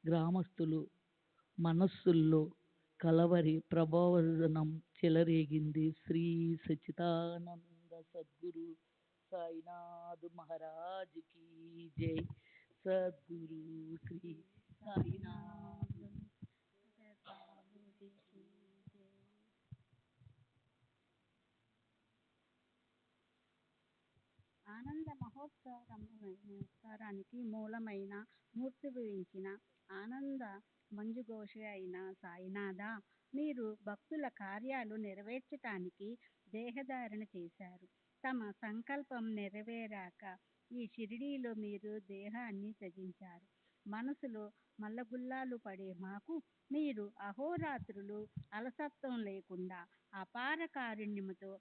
గ్రామస్తులు మనస్సుల్లో కలవరి ప్రభావజనం చెలరేగింది. శ్రీ సచిదానంద సద్గురు సాయినాథ్ మహారాజ్ కీ జై. సద్గురు శ్రీ సాయినాథ్ ఆనంద మహోత్సరానికి మూలమైన మూర్తి గురించిన ఆనంద మంజుఘోష అయిన సాయినాథ, మీరు భక్తుల కార్యాలు నెరవేర్చటానికి దేహధారణ చేశారు. తమ సంకల్పం నెరవేరాక ఈ షిరిడీలో మీరు దేహాన్ని త్యజించారు. మనసులో మల్లగుల్లాలు పడే మాకు మీరు అహోరాత్రులు అలసత్వం లేకుండా అపార కారుణ్యముతో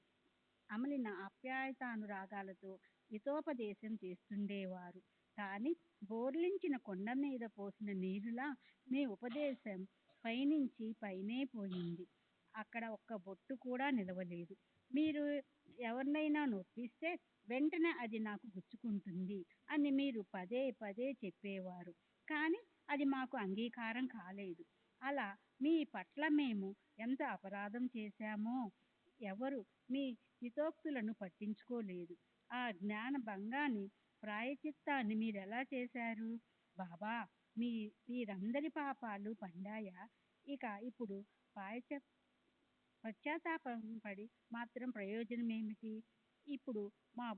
అమలిన ఆప్యాయతానురాగాలతో హితోపదేశం చేస్తుండేవారు. కానీ బోర్లించిన కొండ మీద పోసిన నీరులా మీ ఉపదేశం పైనుంచి పైనే పోయింది. అక్కడ ఒక్క బొట్టు కూడా నిలవలేదు. మీరు ఎవరినైనా నొప్పిస్తే వెంటనే అది నాకు గుచ్చుకుంటుంది అని మీరు పదే పదే చెప్పేవారు. కానీ అది మాకు అంగీకారం కాలేదు. అలా మీ పట్ల మేము ఎంత అపరాధం చేశామో ఎవరు మీ హితోక్తులను పట్టించుకోలేదు. ఆ జ్ఞాన భంగాన్ని ప్రాయచిత్తాన్ని మీరెలా చేశారు? బాబా, వీరందరి పాపాలు పండాయా? ఇప్పుడు పశ్చాత్తాపం పడి మాత్రం ప్రయోజనం ఏమిటి? ఇప్పుడు మా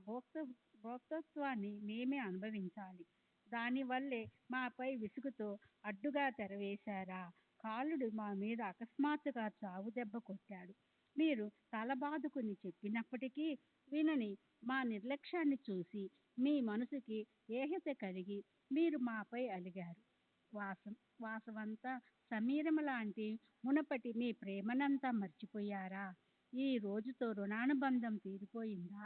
భోక్తృత్వాన్ని మేమే అనుభవించాలి. దానివల్లే మాపై విసుగుతో అడ్డుగా తెరవేశారా? కాలుడు మా మీద అకస్మాత్తుగా చావు దెబ్బ కొట్టాడు. మీరు తలబాదుకుని చెప్పినప్పటికీ వినని మా నిర్లక్ష్యాన్ని చూసి మీ మనసుకి ఏహ్యత కలిగి మీరు మాపై అలిగారు. వాసవంతా సమీరం లాంటి మునపటి మీ ప్రేమనంతా మర్చిపోయారా? ఈ రోజుతో రుణానుబంధం తీరిపోయిందా?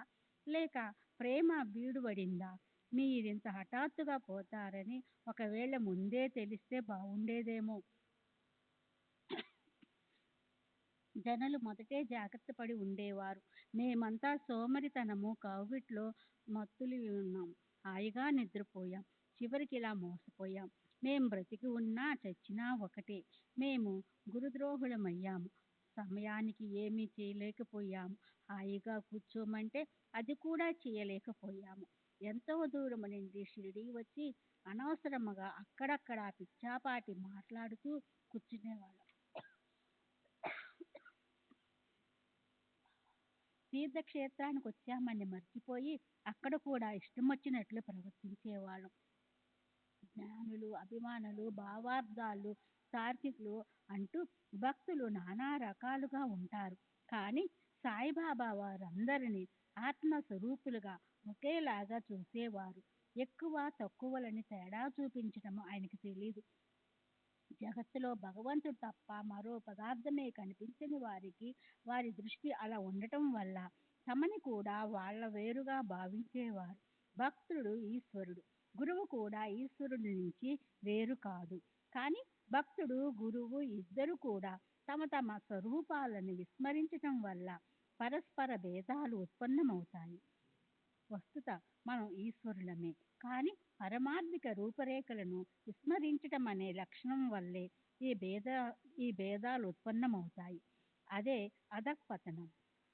లేక ప్రేమ బీడుబడిందా? మీరింత హఠాత్తుగా పోతారని ఒకవేళ ముందే తెలిస్తే బాగుండేదేమో. జనులు మొదటే జాగ్రత్త పడి ఉండేవారు. మేమంతా సోమరితనము కౌగిట్లో మత్తులి ఉన్నాం. హాయిగా నిద్రపోయాం. చివరికి ఇలా మోసపోయాం. మేం బ్రతికి ఉన్నా చచ్చినా ఒకటే. మేము గురుద్రోహులమయ్యాము. సమయానికి ఏమీ చేయలేకపోయాము. హాయిగా కూర్చోమంటే అది కూడా చేయలేకపోయాము. ఎంతో దూరం నుండి షిరిడీ వచ్చి అనవసరముగా అక్కడక్కడ పిచ్చాపాటి మాట్లాడుతూ కూర్చునేవాళ్ళం. తీర్థక్షేత్రానికి వచ్చామని మర్చిపోయి అక్కడ కూడా ఇష్టం వచ్చినట్లు ప్రవర్తించేవాళ్ళం. జ్ఞానులు, అభిమానులు, భావార్థాలు, తార్కికులు అంటూ భక్తులు నానా రకాలుగా ఉంటారు. కానీ సాయిబాబా వారందరినీ ఆత్మస్వరూపులుగా ఒకేలాగా చూసేవారు. ఎక్కువ తక్కువలని తేడా చూపించడం ఆయనకి తెలీదు. జగత్తులో భగవంతుడు తప్ప మరో పదార్థమే కనిపించని వారికి వారి దృష్టి అలా ఉండటం వల్ల తమని కూడా వాళ్ళ వేరుగా భావించేవారు. భక్తుడు ఈశ్వరుడు, గురువు కూడా ఈశ్వరుడి నుంచి వేరు కాదు. కానీ భక్తుడు, గురువు ఇద్దరు కూడా తమ తమ స్వరూపాలను విస్మరించటం వల్ల పరస్పర భేదాలు ఉత్పన్నమవుతాయి. వస్తుత మనం ఈశ్వరులమే, కానీ పరమార్థిక రూపరేఖలను విస్మరించటం అనే లక్షణం వల్లే ఈ భేదాలు ఉత్పన్నమవుతాయి. అదే అధఃపతనం.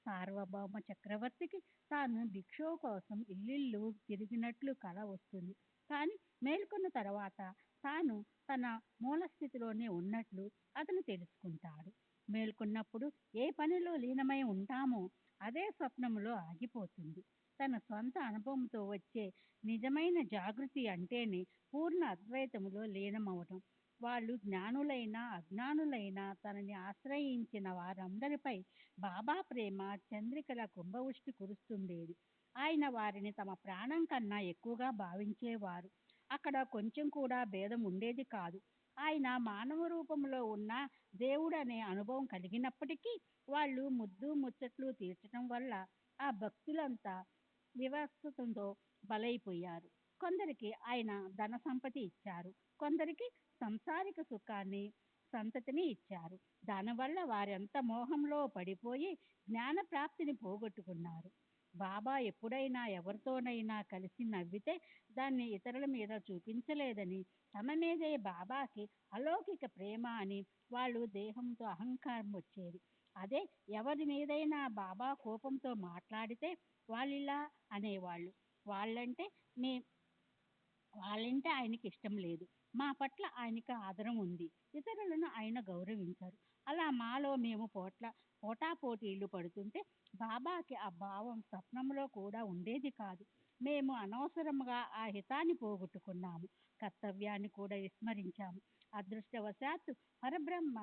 సార్వభౌమ చక్రవర్తికి తాను భిక్షువు కోసం ఇల్లిల్లు తిరిగినట్లు కల వస్తుంది. కానీ మేల్కొన్న తర్వాత తాను తన మూలస్థితిలోనే ఉన్నట్లు అతను తెలుసుకుంటాడు. మేల్కొన్నప్పుడు ఏ పనిలో లీనమై ఉంటామో అదే స్వప్నంలో ఆగిపోతుంది. తన సొంత అనుభవంతో వచ్చే నిజమైన జాగృతి అంటేనే పూర్ణ అద్వైతములో లీనమవటం. వాళ్ళు జ్ఞానులైనా అజ్ఞానులైనా తనని ఆశ్రయించిన వారందరిపై బాబా ప్రేమ చంద్రికల కుంభవృష్టి కురుస్తుండేది. ఆయన వారిని తమ ప్రాణం కన్నా ఎక్కువగా భావించేవారు. అక్కడ కొంచెం కూడా భేదం ఉండేది కాదు. ఆయన మానవ రూపంలో ఉన్న దేవుడనే అనుభవం కలిగినప్పటికీ వాళ్ళు ముద్దు ముచ్చట్లు తీర్చడం వల్ల ఆ భక్తులంతా వివస్వతంతో బలైపోయారు. కొందరికి ఆయన ధన సంపత్తి ఇచ్చారు, కొందరికి సంసారిక సుఖాన్ని సంతతిని ఇచ్చారు. దానివల్ల వారంతా మోహంలో పడిపోయి జ్ఞాన ప్రాప్తిని పోగొట్టుకున్నారు. బాబా ఎప్పుడైనా ఎవరితోనైనా కలిసి నవ్వితే దాన్ని ఇతరుల మీద చూపించలేదని, తమ మీదే బాబాకి అలౌకిక ప్రేమ అని వాళ్ళు దేహంతో అహంకారం వచ్చేది. అదే ఎవరి మీదైనా బాబా కోపంతో మాట్లాడితే వాళ్ళిలా అనేవాళ్ళు, వాళ్ళంటే ఆయనకి ఇష్టం లేదు, మా పట్ల ఆయనకి ఆదరం ఉంది, ఇతరులను ఆయన గౌరవించారు. అలా మాలో మేము పోటాపోటీలు పడుతుంటే బాబాకి ఆ భావం స్వప్నంలో కూడా ఉండేది కాదు. మేము అనవసరంగా ఆ హితాన్ని పోగొట్టుకున్నాము, కర్తవ్యాన్ని కూడా విస్మరించాము. అదృష్టవశాత్తు పరబ్రహ్మ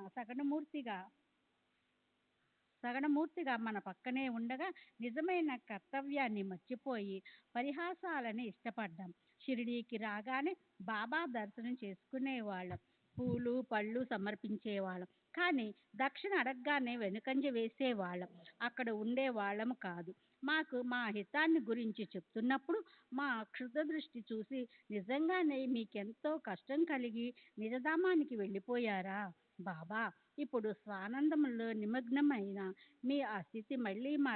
సగణమూర్తిగా మన పక్కనే ఉండగా నిజమైన కర్తవ్యాన్ని మర్చిపోయి పరిహాసాలని ఇష్టపడ్డాం. షిరిడీకి రాగానే బాబా దర్శనం చేసుకునేవాళ్ళం, పూలు పళ్ళు సమర్పించేవాళ్ళం. కానీ దక్షిణ అడగగానే వెనుకంజ వేసేవాళ్ళం, అక్కడ ఉండేవాళ్ళము కాదు. మాకు మా హితాన్ని గురించి చెప్తున్నప్పుడు మా క్షుద్రదృష్టి చూసి నిజంగానే మీకెంతో కష్టం కలిగి నిజధామానికి వెళ్ళిపోయారా బాబా? ఇప్పుడు స్వానందంలో నిమగ్నమైన మీ ఆ స్థితి మళ్ళీ మా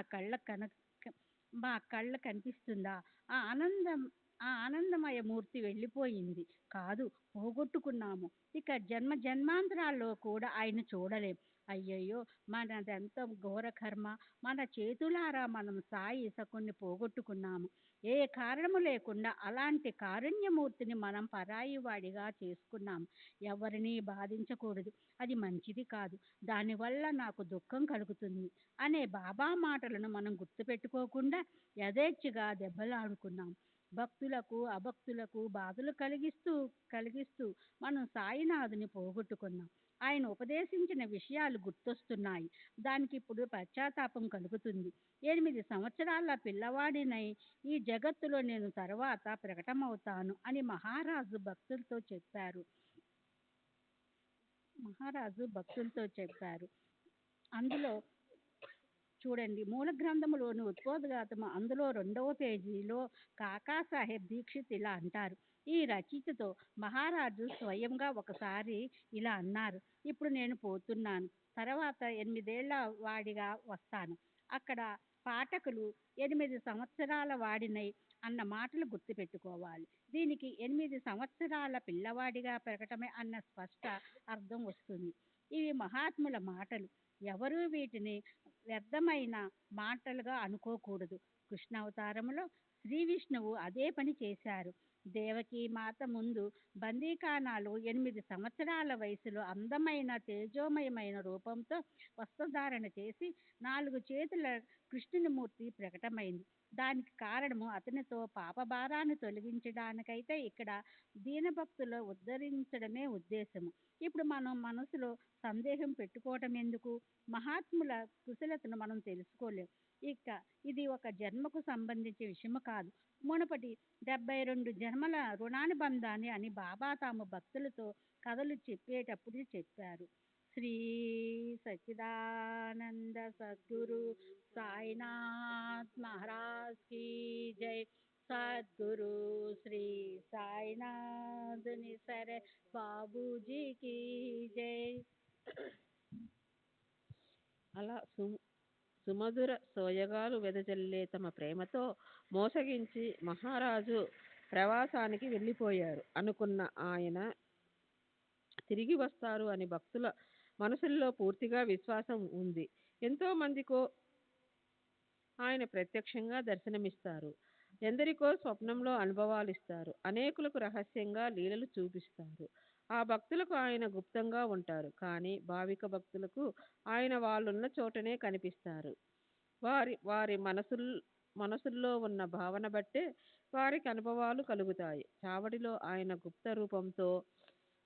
కళ్ళ కనిపిస్తుందా? ఆ ఆనందం ఆ ఆనందమయ మూర్తి వెళ్ళిపోయింది కాదు, పోగొట్టుకున్నాము. ఇక జన్మ జన్మాంతరాల్లో కూడా ఆయన చూడలేం. అయ్యయ్యో, మనదెంత ఘోర కర్మ! మన చేతులారా మనం సాయి సకుని పోగొట్టుకున్నాము. ఏ కారణము లేకుండా అలాంటి కారుణ్యమూర్తిని మనం పరాయి వాడిగా చేసుకున్నాము. ఎవరినీ బాధించకూడదు, అది మంచిది కాదు, దానివల్ల నాకు దుఃఖం కలుగుతుంది అనే బాబా మాటలను మనం గుర్తుపెట్టుకోకుండా యథేచ్ఛగా దెబ్బలాడుకున్నాం. భక్తులకు అభక్తులకు బాధలు కలిగిస్తూ మనం సాయినాథుని పోగొట్టుకున్నాం. ఆయన ఉపదేశించిన విషయాలు గుర్తొస్తున్నాయి. దానికి ఇప్పుడు పశ్చాత్తాపం కలుగుతుంది. 8 సంవత్సరాల పిల్లవాడినై ఈ జగత్తులో నేను తర్వాత ప్రకటమవుతాను అని మహారాజు భక్తులతో చెప్పారు. అందులో చూడండి, మూల గ్రంథములోని ఉద్బోధగాతము అందులో 2వ పేజీలో కాకాసాహెబ్ దీక్షిత్ ఇలా అంటారు. ఈ రచయితతో మహారాజు స్వయంగా ఒకసారి ఇలా అన్నారు: ఇప్పుడు నేను పోతున్నాను, తర్వాత 8 ఏళ్ల వాడిగా వస్తాను. అక్కడ పాఠకులు 8 సంవత్సరాల వాడినై అన్న మాటలు గుర్తుపెట్టుకోవాలి. దీనికి 8 సంవత్సరాల పిల్లవాడిగా పెరగటమే అన్న స్పష్ట అర్థం వస్తుంది. ఇవి మహాత్ముల మాటలు, ఎవరూ వీటిని వ్యర్థమైన మాటలుగా అనుకోకూడదు. కృష్ణావతారంలో శ్రీ విష్ణువు అదే పని చేశారు. దేవకీ మాత ముందు బందీఖానాలో 8 సంవత్సరాల వయసులో అందమైన తేజోమయమైన రూపంతో వస్త్రధారణ చేసి 4 చేతుల కృష్ణునిమూర్తి ప్రకటమైంది. దానికి కారణము అతనితో పాపభారాన్ని తొలగించడానికైతే ఇక్కడ దీనభక్తులు ఉద్ధరించడమే ఉద్దేశము. ఇప్పుడు మనం మనసులో సందేహం పెట్టుకోవటం ఎందుకు? మహాత్ముల కుశలతను మనం తెలుసుకోలేం. ఇక ఇది ఒక జన్మకు సంబంధించిన విషయము కాదు, మునుపటి 72 జన్మల రుణానుబంధాన్ని అని బాబా తాము భక్తులతో కథలు చెప్పేటప్పుడు చెప్పారు. శ్రీ సచ్చిదానంద సద్గురు సాయినాథ్ మహారాజ్ కీ జై. సద్గురు శ్రీ సాయినాథ్ నిసరే బాబూజీకి జై. అలా సుమధుర సోయగాలు వెదజల్లే తమ ప్రేమతో మోసగించి మహారాజు ప్రవాసానికి వెళ్ళిపోయారు అనుకున్న ఆయన తిరిగి వస్తారు అని భక్తుల మనసుల్లో పూర్తిగా విశ్వాసం ఉంది. ఎంతో మందికో ఆయన ప్రత్యక్షంగా దర్శనమిస్తారు, ఎందరికో స్వప్నంలో అనుభవాలు ఇస్తారు, అనేకులకు రహస్యంగా లీలలు చూపిస్తారు. ఆ భక్తులకు ఆయన గుప్తంగా ఉంటారు, కానీ భావిక భక్తులకు ఆయన వాళ్ళున్న చోటనే కనిపిస్తారు. వారి వారి మనసుల్లో ఉన్న భావన బట్టే వారికి అనుభవాలు కలుగుతాయి. చావడిలో ఆయన గుప్త రూపంతో,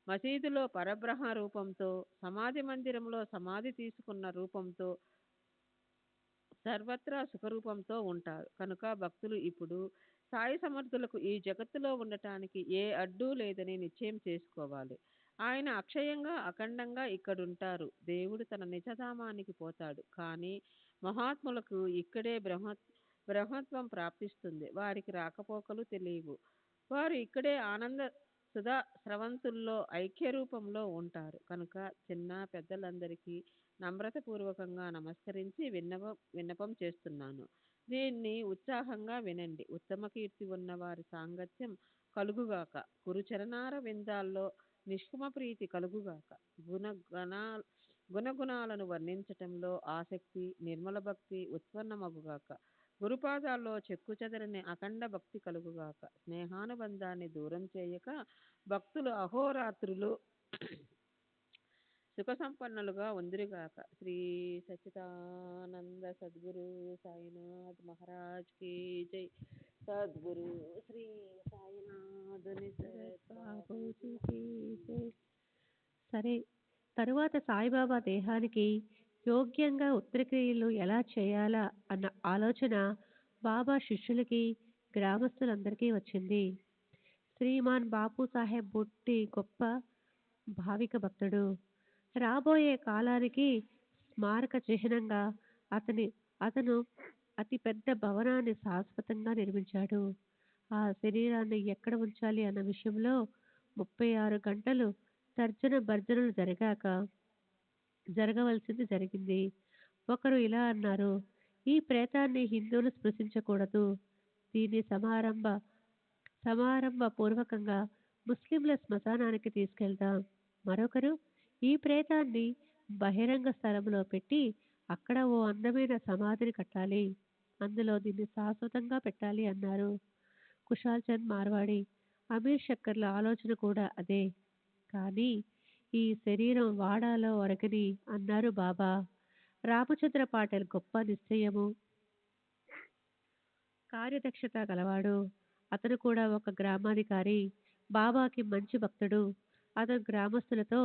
మసీదులో పరబ్రహ్మ రూపంతో, సమాధి మందిరంలో సమాధి తీసుకున్న రూపంతో, సర్వత్రా సుఖరూపంతో ఉంటారు. కనుక భక్తులు ఇప్పుడు సాయి సమర్థులకు ఈ జగత్తులో ఉండటానికి ఏ అడ్డు లేదని నిశ్చయం చేసుకోవాలి. ఆయన అక్షయంగా అఖండంగా ఇక్కడుంటారు. దేవుడు తన నిజధామానికి పోతాడు, కానీ మహాత్ములకు ఇక్కడే బ్రహ్మత్వం ప్రాప్తిస్తుంది. వారికి రాకపోకలు తెలియవు. వారు ఇక్కడే ఆనంద సుధా స్రవంతుల్లో ఐక్య రూపంలో ఉంటారు. కనుక చిన్న పెద్దలందరికీ నమ్రతపూర్వకంగా నమస్కరించి విన్నపం చేస్తున్నాను. దీన్ని ఉత్సాహంగా వినండి. ఉత్తమ కీర్తి ఉన్న వారి సాంగత్యం కలుగుగాక. గురుచరణార విందాల్లో నిష్కుమ ప్రీతి కలుగుగాక. గుణగుణాలను వర్ణించటంలో ఆసక్తి, నిర్మల భక్తి ఉత్పన్నమగుగాక. గురుపాదాల్లో చెక్కు చెదరని అఖండ భక్తి కలుగుగాక. స్నేహానుబంధాన్ని దూరం చేయక భక్తులు అహోరాత్రులు సుఖ సంపన్నులుగా ఉందిరుగాక. శ్రీ సచ్చిదానంద సద్గురు సాయినాథ్ మహారాజ్ కీ జై. సద్గురు శ్రీ సాయినాథుని బాబూజీకి జై. సరే, తరువాత సాయిబాబా దేహానికి యోగ్యంగా ఉత్తరక్రియలు ఎలా చేయాలా అన్న ఆలోచన బాబా శిష్యులకి గ్రామస్తులందరికీ వచ్చింది. శ్రీమాన్ బాపు సాహెబ్ బుట్టి గొప్ప భావిక భక్తుడు. రాబోయే కాలానికి స్మారక చిహ్నంగా అతను అతి పెద్ద భవనాన్ని శాశ్వతంగా నిర్మించాడు. ఆ శరీరాన్ని ఎక్కడ ఉంచాలి అన్న విషయంలో 36 గంటలు తర్జన భర్జనలు జరగవలసింది జరిగింది. ఒకరు ఇలా అన్నారు, ఈ ప్రేతాన్ని హిందువులు స్పృశించకూడదు, దీన్ని సమారంభ పూర్వకంగా ముస్లింల శ్మశానానికి తీసుకెళ్దాం. మరొకరు, ఈ ప్రేతాన్ని బహిరంగ స్థలంలో పెట్టి అక్కడ ఓ అందమైన సమాధిని కట్టాలి, అందులో దీన్ని శాశ్వతంగా పెట్టాలి అన్నారు. కుశాల్ చంద్ మార్వాడి, అమీర్ శక్కర్ల ఆలోచన కూడా అదే. కానీ ఈ శరీరం వాడాలో వరకని అన్నారు బాబా. రామచంద్ర పాటిల్ గొప్ప నిశ్చయము, కార్యదక్షత గలవాడు. అతను కూడా ఒక గ్రామాధికారి, బాబాకి మంచి భక్తుడు. అతను గ్రామస్తులతో,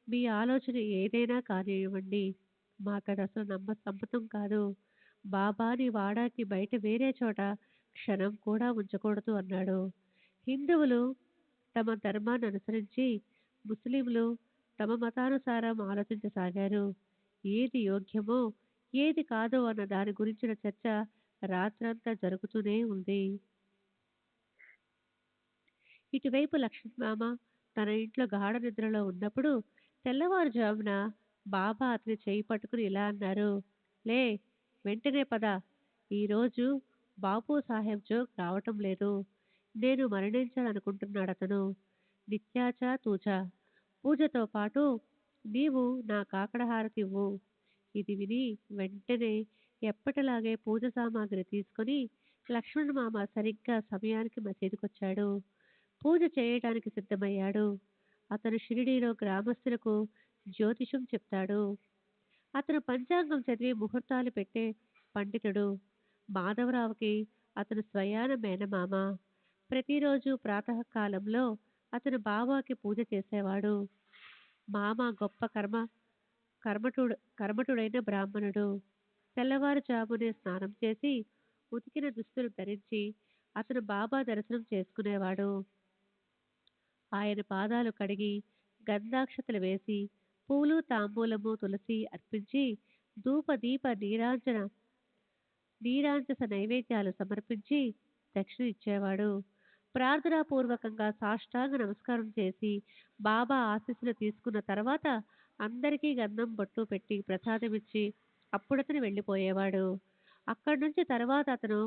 మీ ఆలోచన ఏదైనా కానివ్వండి, మాకది అసలు సమ్మతం కాదు. బాబాని వాడాకి బయట వేరే చోట క్షణం కూడా ఉంచకూడదు అన్నాడు. హిందువులు తమ ధర్మాన్ని అనుసరించి, ముస్లింలు తమ మతానుసారం ఆలోచించసాగారు. ఏది యోగ్యమో ఏది కాదో అన్న దాని గురించిన చర్చ రాత్రంతా జరుగుతూనే ఉంది. ఇటువైపు లక్ష్మణమామ తన ఇంట్లో గాఢ నిద్రలో ఉన్నప్పుడు తెల్లవారుజామున బాబా అతని చేయి పట్టుకుని ఇలా అన్నారు, లే, వెంటనే పద, ఈరోజు బాపు సాహెబ్ జోగ్ రావటం లేదు, నేను మరణించాలనుకుంటున్నాడు అతను. నిత్యాచా తూచా, పూజతో పాటు నీవు నా కాకడ హారతి ఇవ్వు. ఇది విని వెంటనే ఎప్పటిలాగే పూజ సామాగ్రి తీసుకొని లక్ష్మణమామ సరిగ్గా సమయానికి మసీదుకొచ్చాడు. పూజ చేయడానికి సిద్ధమయ్యాడు. అతను షిరిడీలో గ్రామస్తులకు జ్యోతిషం చెప్తాడు. అతను పంచాంగం చదివి ముహూర్తాలు పెట్టే పండితుడు. మాధవరావుకి అతను స్వయాన మేనమామ. ప్రతిరోజు ప్రాతకాలంలో అతను బాబాకి పూజ చేసేవాడు. మామ గొప్ప కర్మఠుడైన బ్రాహ్మణుడు. తెల్లవారుజామునే స్నానం చేసి ఉతికిన దుస్తులు ధరించి అతను బాబా దర్శనం చేసుకునేవాడు. ఆయన పాదాలు కడిగి గంధాక్షతలు వేసి పూలు తాంబూలము తులసి అర్పించి ధూప దీప నీరాంజస నైవేద్యాలు సమర్పించి దక్షిణ ఇచ్చేవాడు. ప్రార్థనాపూర్వకంగా సాష్టాంగ నమస్కారం చేసి బాబా ఆశీస్సులు తీసుకున్న తర్వాత అందరికీ గంధం బొట్టు పెట్టి ప్రసాదమిచ్చి అప్పుడతను వెళ్ళిపోయేవాడు. అక్కడి నుంచి తర్వాత అతను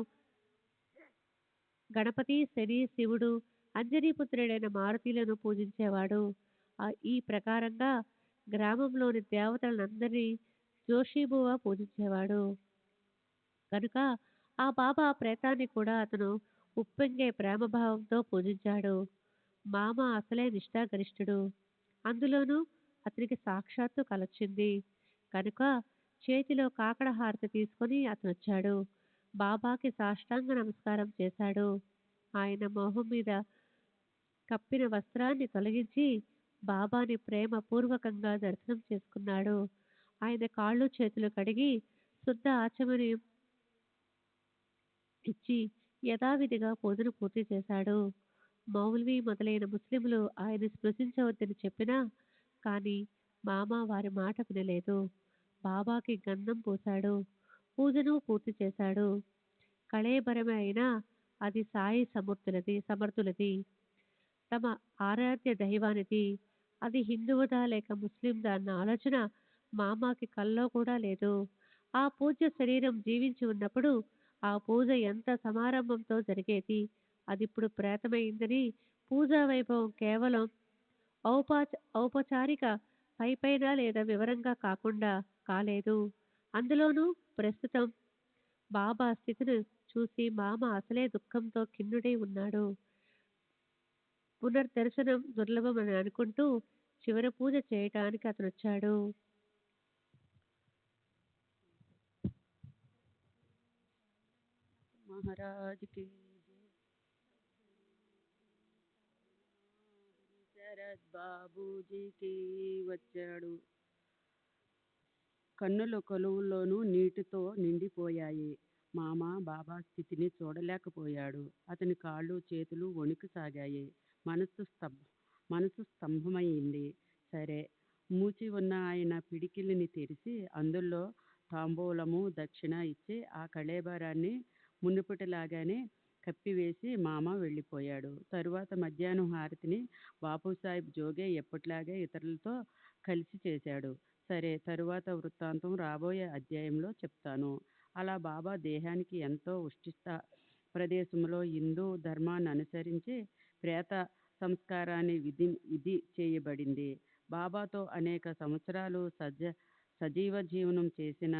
గణపతి, శని, శివుడు, అంజనీపుత్రుడైన మారుతీలను పూజించేవాడు. ఈ ప్రకారంగా గ్రామంలోని దేవతలందరినీ జోషిబువా పూజించేవాడు. కనుక ఆ బాబా ప్రేతాన్ని కూడా అతను ఉప్పొంగే ప్రేమభావంతో పూజించాడు. మామ అసలే నిష్ఠాగరిష్ఠుడు. అందులోనూ అతనికి సాక్షాత్తు కలొచ్చింది కనుక చేతిలో కాకడ హారతి తీసుకొని అతను వచ్చాడు. బాబాకి సాష్టాంగ నమస్కారం చేశాడు. ఆయన మొహం మీద కప్పిన వస్త్రాన్ని తొలగించి బాబాని ప్రేమపూర్వకంగా దర్శనం చేసుకున్నాడు. ఆయన కాళ్ళు చేతులు కడిగి శుద్ధ ఆచమనీయం ఇచ్చి యథావిధిగా పూజను పూర్తి చేశాడు. మౌల్వీ మొదలైన ముస్లింలు ఆయన స్పృశించవద్దని చెప్పినా కానీ మామ వారి మాట వినలేదు. బాబాకి గంధం పూశాడు. పూజను పూర్తి చేశాడు. కళేబరమే అయినా అది సాయి సమర్థులది, తమ ఆరాధ్య దైవానిది. అది హిందువుదా లేక ముస్లిందా అన్న ఆలోచన మామాకి కల్లో కూడా లేదు. ఆ పూజ్య శరీరం జీవించి ఉన్నప్పుడు ఆ పూజ ఎంత సమారంభంతో జరిగేది. అది ఇప్పుడు ప్రేతమైందని పూజా వైభవం కేవలం ఔపచారిక పైపైన లేదా వివరంగా కాకుండా కాలేదు. అందులోనూ ప్రస్తుతం బాబా స్థితిని చూసి మామ అసలే దుఃఖంతో ఖిన్నుడై ఉన్నాడు. పునర్దర్శనం దుర్లభమని అనుకుంటూ చివరి పూజ చేయటానికి అతను వచ్చాడు. మహారాజ్కి శరత్ బాబూజీకి వచ్చాడు. కన్నుల కొలువుల్లోనూ నీటితో నిండిపోయాయి. మామ బాబా స్థితిని చూడలేకపోయాడు. అతని కాళ్ళు చేతులు వణుకుసాగాయి. మనసు స్తంభమైంది. సరే, మూచి ఉన్న ఆయన పిడికిలిని తెరిచి అందులో తాంబూలము దక్షిణ ఇచ్చి ఆ కళేబరాన్ని మునుపటిలాగానే కప్పివేసి మామ వెళ్ళిపోయాడు. తరువాత మధ్యాహ్నం హారతిని బాపూసాహెబ్ జోగే ఎప్పటిలాగే ఇతరులతో కలిసి చేశాడు. సరే, తరువాత వృత్తాంతం రాబోయే అధ్యాయంలో చెప్తాను. అలా బాబా దేహానికి ఎంతో ఉష్టిష్ట ప్రదేశంలో హిందూ ధర్మాన్ని అనుసరించి ప్రేత సంస్కారాన్ని విధి చేయబడింది. బాబాతో అనేక సంవత్సరాలు సజీవ జీవనం చేసిన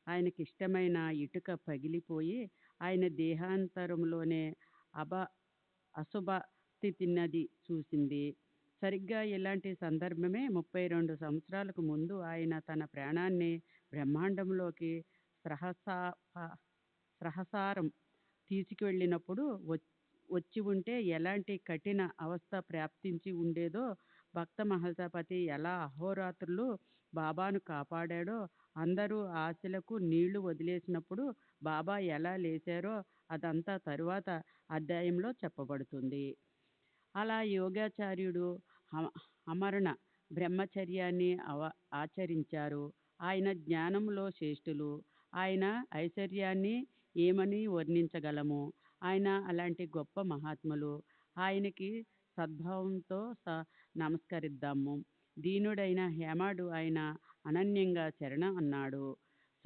ఆయనకిష్టమైన ఇటుక పగిలిపోయి ఆయన దేహాంతరంలోనే అశుభ స్థితినది చూసింది. సరిగ్గా ఇలాంటి సందర్భమే 32 సంవత్సరాలకు ముందు ఆయన తన ప్రాణాన్ని బ్రహ్మాండంలోకి సహసారం తీసుకువెళ్ళినప్పుడు వచ్చి ఉంటే ఎలాంటి కఠిన అవస్థ ప్రాప్తించి ఉండేదో, భక్త మహల్సాపతి ఎలా అహోరాత్రులు బాబాను కాపాడాడో, అందరూ ఆశలకు నీళ్లు వదిలేసినప్పుడు బాబా ఎలా లేచారో అదంతా తరువాత అధ్యాయంలో చెప్పబడుతుంది. అలా యోగాచార్యుడు అమరణ బ్రహ్మచర్యాన్ని ఆచరించారు. ఆయన జ్ఞానంలో శ్రేష్ఠులు. ఆయన ఐశ్వర్యాన్ని ఏమని వర్ణించగలము? ఆయన అలాంటి గొప్ప మహాత్ములు. ఆయనకి సద్భావంతో నమస్కరిద్దాము. దీనుడైన హేమాడు ఆయన అనన్యంగా శరణం అన్నాడు.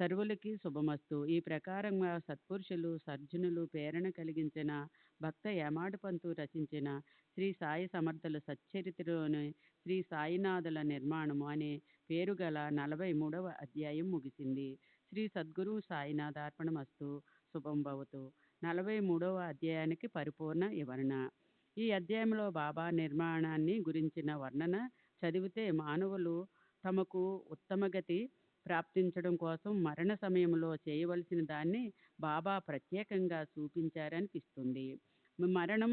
సర్వులకి శుభమస్తు. ఈ ప్రకారంగా సత్పురుషులు సర్జనులు ప్రేరణ కలిగించిన భక్త హేమాడు పంతు రచించిన శ్రీ సాయి సమర్థుల సచ్చరిత్రలోని శ్రీ సాయినాథుల నిర్మాణము అనే పేరుగల 43వ అధ్యాయం ముగిసింది. శ్రీ సద్గురు సాయినాథార్పణమస్తు. శుభం భవతు. 43వ అధ్యాయానికి పరిపూర్ణ వివరణ. ఈ అధ్యాయంలో బాబా నిర్మాణాన్ని గురించిన వర్ణన చదివితే మానవులు తమకు ఉత్తమగతి ప్రాప్తించడం కోసం మరణ సమయంలో చేయవలసిన దాన్ని బాబా ప్రత్యేకంగా చూపించారనిపిస్తుంది. మరణం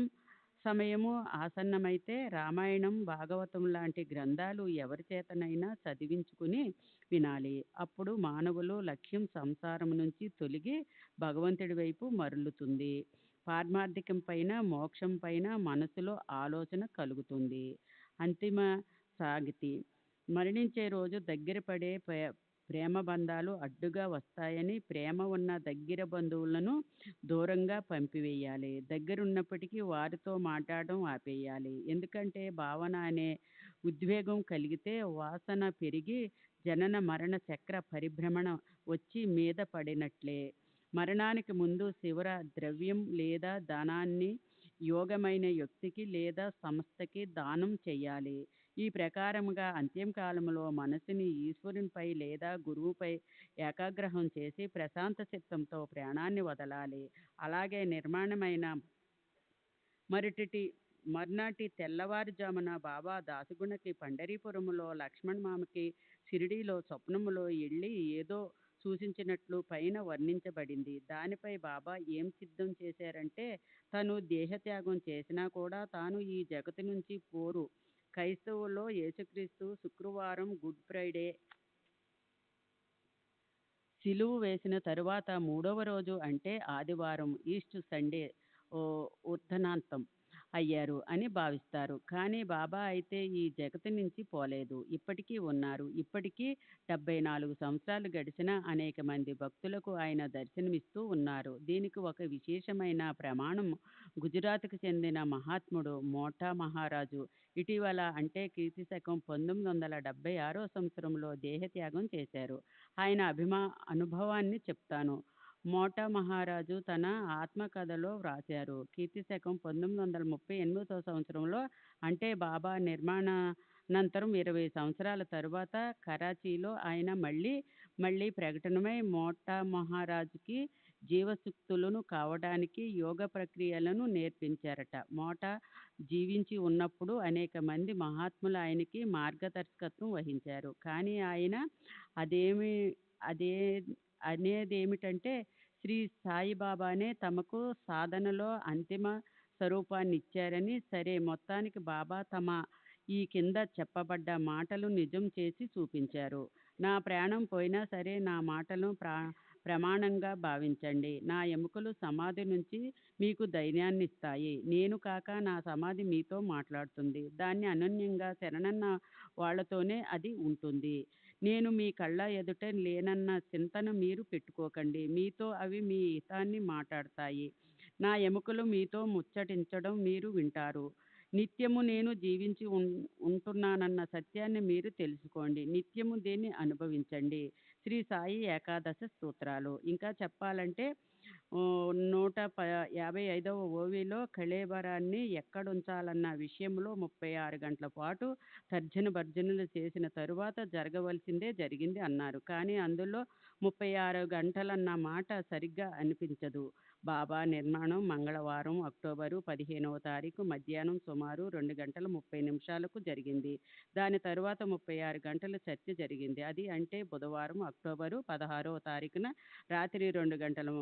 సమయము ఆసన్నమైతే రామాయణం, భాగవతం లాంటి గ్రంథాలు ఎవరి చేతనైనా చదివించుకుని వినాలి. అప్పుడు మానవులు లక్ష్యం సంసారం నుంచి తొలగి భగవంతుడి వైపు మరలుతుంది. పారమార్థికం పైన, మోక్షం పైన మనసులో ఆలోచన కలుగుతుంది. అంతిమ సాగితి. మరణించే రోజు దగ్గర పడే ప్రేమ బంధాలు అడ్డుగా వస్తాయని ప్రేమ ఉన్న దగ్గర బంధువులను దూరంగా పంపివేయాలి. దగ్గరున్నప్పటికీ వారితో మాట్లాడడం ఆపేయాలి. ఎందుకంటే భావన అనే ఉద్వేగం కలిగితే వాసన పెరిగి జనన మరణ చక్ర పరిభ్రమణ వచ్చి మీద పడినట్లే. మరణానికి ముందు శివర ద్రవ్యం లేదా ధనాన్ని యోగమైన వ్యక్తికి లేదా సంస్థకి దానం చెయ్యాలి. ఈ ప్రకారముగా అంత్యకాలంలో మనసుని ఈశ్వరునిపై లేదా గురువుపై ఏకాగ్రహం చేసి ప్రశాంత చిత్తంతో ప్రాణాన్ని వదలాలి. అలాగే నిర్మాణమైన మర్నాటి తెల్లవారుజామున బాబా దాసగుణకి పండరీపురములో లక్ష్మణ్ మామకి షిరిడీలో స్వప్నములో వెళ్ళి ఏదో సూచించినట్లు పైన వర్ణించబడింది. దానిపై బాబా ఏం సిద్ధం చేశారంటే, తను దేహత్యాగం చేసినా కూడా తాను ఈ జగత్తు నుంచి పోరు. క్రైస్తవుల్లో యేసుక్రీస్తు శుక్రవారం గుడ్ ఫ్రైడే సిలువు వేసిన తరువాత 3వ రోజు అంటే ఆదివారం ఈస్టర్ సండే ఉత్థానాంతం అయ్యారు అని భావిస్తారు. కానీ బాబా అయితే ఈ జగత్తు నుంచి పోలేదు, ఇప్పటికీ ఉన్నారు. ఇప్పటికీ 74 సంవత్సరాలు గడిచిన అనేక మంది భక్తులకు ఆయన దర్శనమిస్తూ ఉన్నారు. దీనికి ఒక విశేషమైన ప్రమాణం గుజరాత్కు చెందిన మహాత్ముడు మోఠా మహారాజు ఇటీవల అంటే కీర్తి శకం 1976వ సంవత్సరంలో దేహత్యాగం చేశారు. ఆయన అనుభవాన్ని చెప్తాను. మోఠా మహారాజు తన ఆత్మకథలో వ్రాశారు. కీర్తి శకం 1938వ సంవత్సరంలో అంటే బాబా నిర్మాణానంతరం 20 సంవత్సరాల తరువాత కరాచీలో ఆయన మళ్ళీ ప్రకటనమై మోఠా మహారాజుకి జీవశక్తులను కావడానికి యోగ ప్రక్రియలను నేర్పించారట. మోఠా జీవించి ఉన్నప్పుడు అనేక మంది మహాత్ములు ఆయనకి మార్గదర్శకత్వం వహించారు. కానీ ఆయన అనేదేమిటంటే శ్రీ సాయిబాబానే తమకు సాధనలో అంతిమ స్వరూపాన్ని ఇచ్చారని. సరే, మొత్తానికి బాబా తమ ఈ కింద చెప్పబడ్డ మాటలు నిజం చేసి చూపించారు. నా ప్రాణం పోయినా సరే నా మాటలను ప్రమాణంగా భావించండి. నా ఎముకలు సమాధి నుంచి మీకు ధైర్యాన్ని ఇస్తాయి. నేను కాక నా సమాధి మీతో మాట్లాడుతుంది. దాన్ని అనన్యంగా శరణన్న వాళ్ళతోనే అది ఉంటుంది. నేను మీ కళ్ళ ఎదుట లేనన్న చింతన మీరు పెట్టుకోకండి. మీతో అవి మీ హితాన్ని మాట్లాడతాయి. నా ఎముకలు మీతో ముచ్చటించడం మీరు వింటారు. నిత్యము నేను జీవించి ఉంటున్నానన్న సత్యాన్ని మీరు తెలుసుకోండి. నిత్యము దీన్ని అనుభవించండి. శ్రీ సాయి ఏకాదశ స్తోత్రాలు. ఇంకా చెప్పాలంటే 155వ ఓవిలో కళేబరాన్ని ఎక్కడుంచాలన్న విషయంలో 36 గంటల పాటు తర్జన భర్జనలు చేసిన తరువాత జరగవలసిందే జరిగింది అన్నారు. కానీ అందులో 36 గంటలన్న మాట సరిగ్గా అనిపించదు. బాబా నిర్మాణం మంగళవారం అక్టోబరు 15వ తారీఖు మధ్యాహ్నం సుమారు 2:30 జరిగింది. దాని తరువాత 36 గంటల చర్చ జరిగింది. అది అంటే బుధవారం అక్టోబరు 16వ తారీఖున రాత్రి 2:30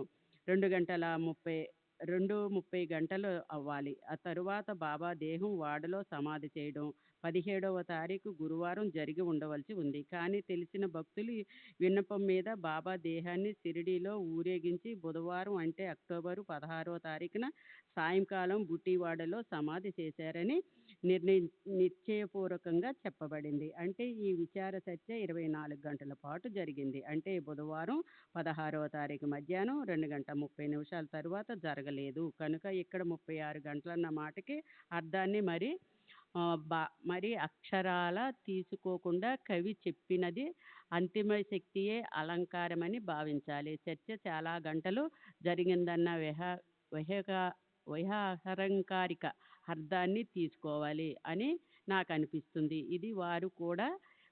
గంటలు అవ్వాలి. ఆ తరువాత బాబా దేహం వాడలో సమాధి చేయడం 17వ తారీఖు గురువారం జరిగి ఉండవలసి ఉంది. కానీ తెలిసిన భక్తులు విన్నపం మీద బాబా దేహాన్ని షిరిడీలో ఊరేగించి బుధవారం అంటే అక్టోబరు 16వ తారీఖున సాయంకాలం బుట్టివాడలో సమాధి చేశారని నిశ్చయపూర్వకంగా చెప్పబడింది. అంటే ఈ విచార చర్చ 24 గంటల పాటు జరిగింది. అంటే బుధవారం 16వ తారీఖు మధ్యాహ్నం 2:30 తరువాత జరగలేదు. కనుక ఇక్కడ 36 గంటలన్న మాటకి అర్థాన్ని మరి అక్షరాల తీసుకోకుండా కవి చెప్పినది అంతిమ శక్తియే అలంకారమని భావించాలి. చర్చ చాలా గంటలు జరిగిందన్న వైహారంకారిక అర్థాన్ని తీసుకోవాలి అని నాకు అనిపిస్తుంది. ఇది వారు కూడా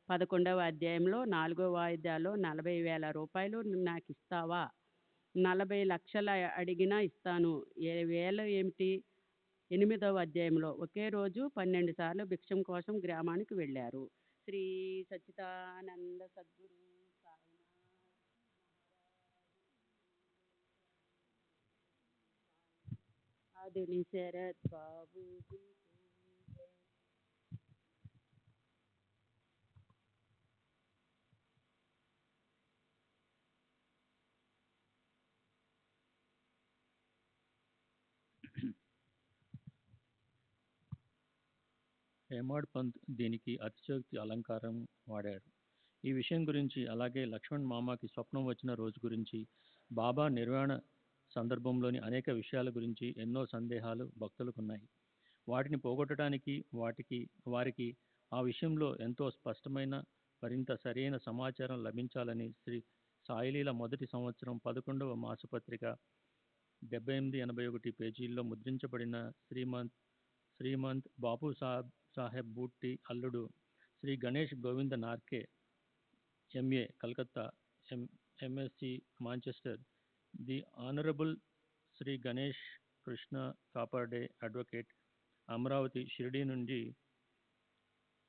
11వ అధ్యాయంలో 4వ వాయిదాలో 40,000 రూపాయలు నాకు ఇస్తావా, 40 లక్షలు అడిగినా ఇస్తాను, 1,000 ఏమిటి? 8వ అధ్యాయంలో ఒకే రోజు 12 సార్లు భిక్షం కోసం గ్రామానికి వెళ్ళారు. శ్రీ సచ్చిదానంద సద్గురు ఆదుని శరత్ బాబూజీ హేమాడ్ పంత్ దీనికి అతిశయోక్తి అలంకారం వాడాడు. ఈ విషయం గురించి, అలాగే లక్ష్మణ్ మామాకి స్వప్నం వచ్చిన రోజు గురించి, బాబా నిర్వాణ సందర్భంలోని అనేక విషయాల గురించి ఎన్నో సందేహాలు భక్తులకున్నాయి. వాటిని పోగొట్టడానికి వారికి ఆ విషయంలో ఎంతో స్పష్టమైన మరింత సరైన సమాచారం లభించాలని శ్రీ సాయిలీల మొదటి సంవత్సరం 11వ మాసపత్రిక 78-81 పేజీల్లో ముద్రించబడిన శ్రీమంత్ బాపు సాహెబ్ బూట్టి అల్లుడు Shri Ganesh Govind Narke MA Calcutta, MSc Manchester, the honourable Shri Ganesh Krishna Khaparde advocate, Amaravati Shirdi నుండి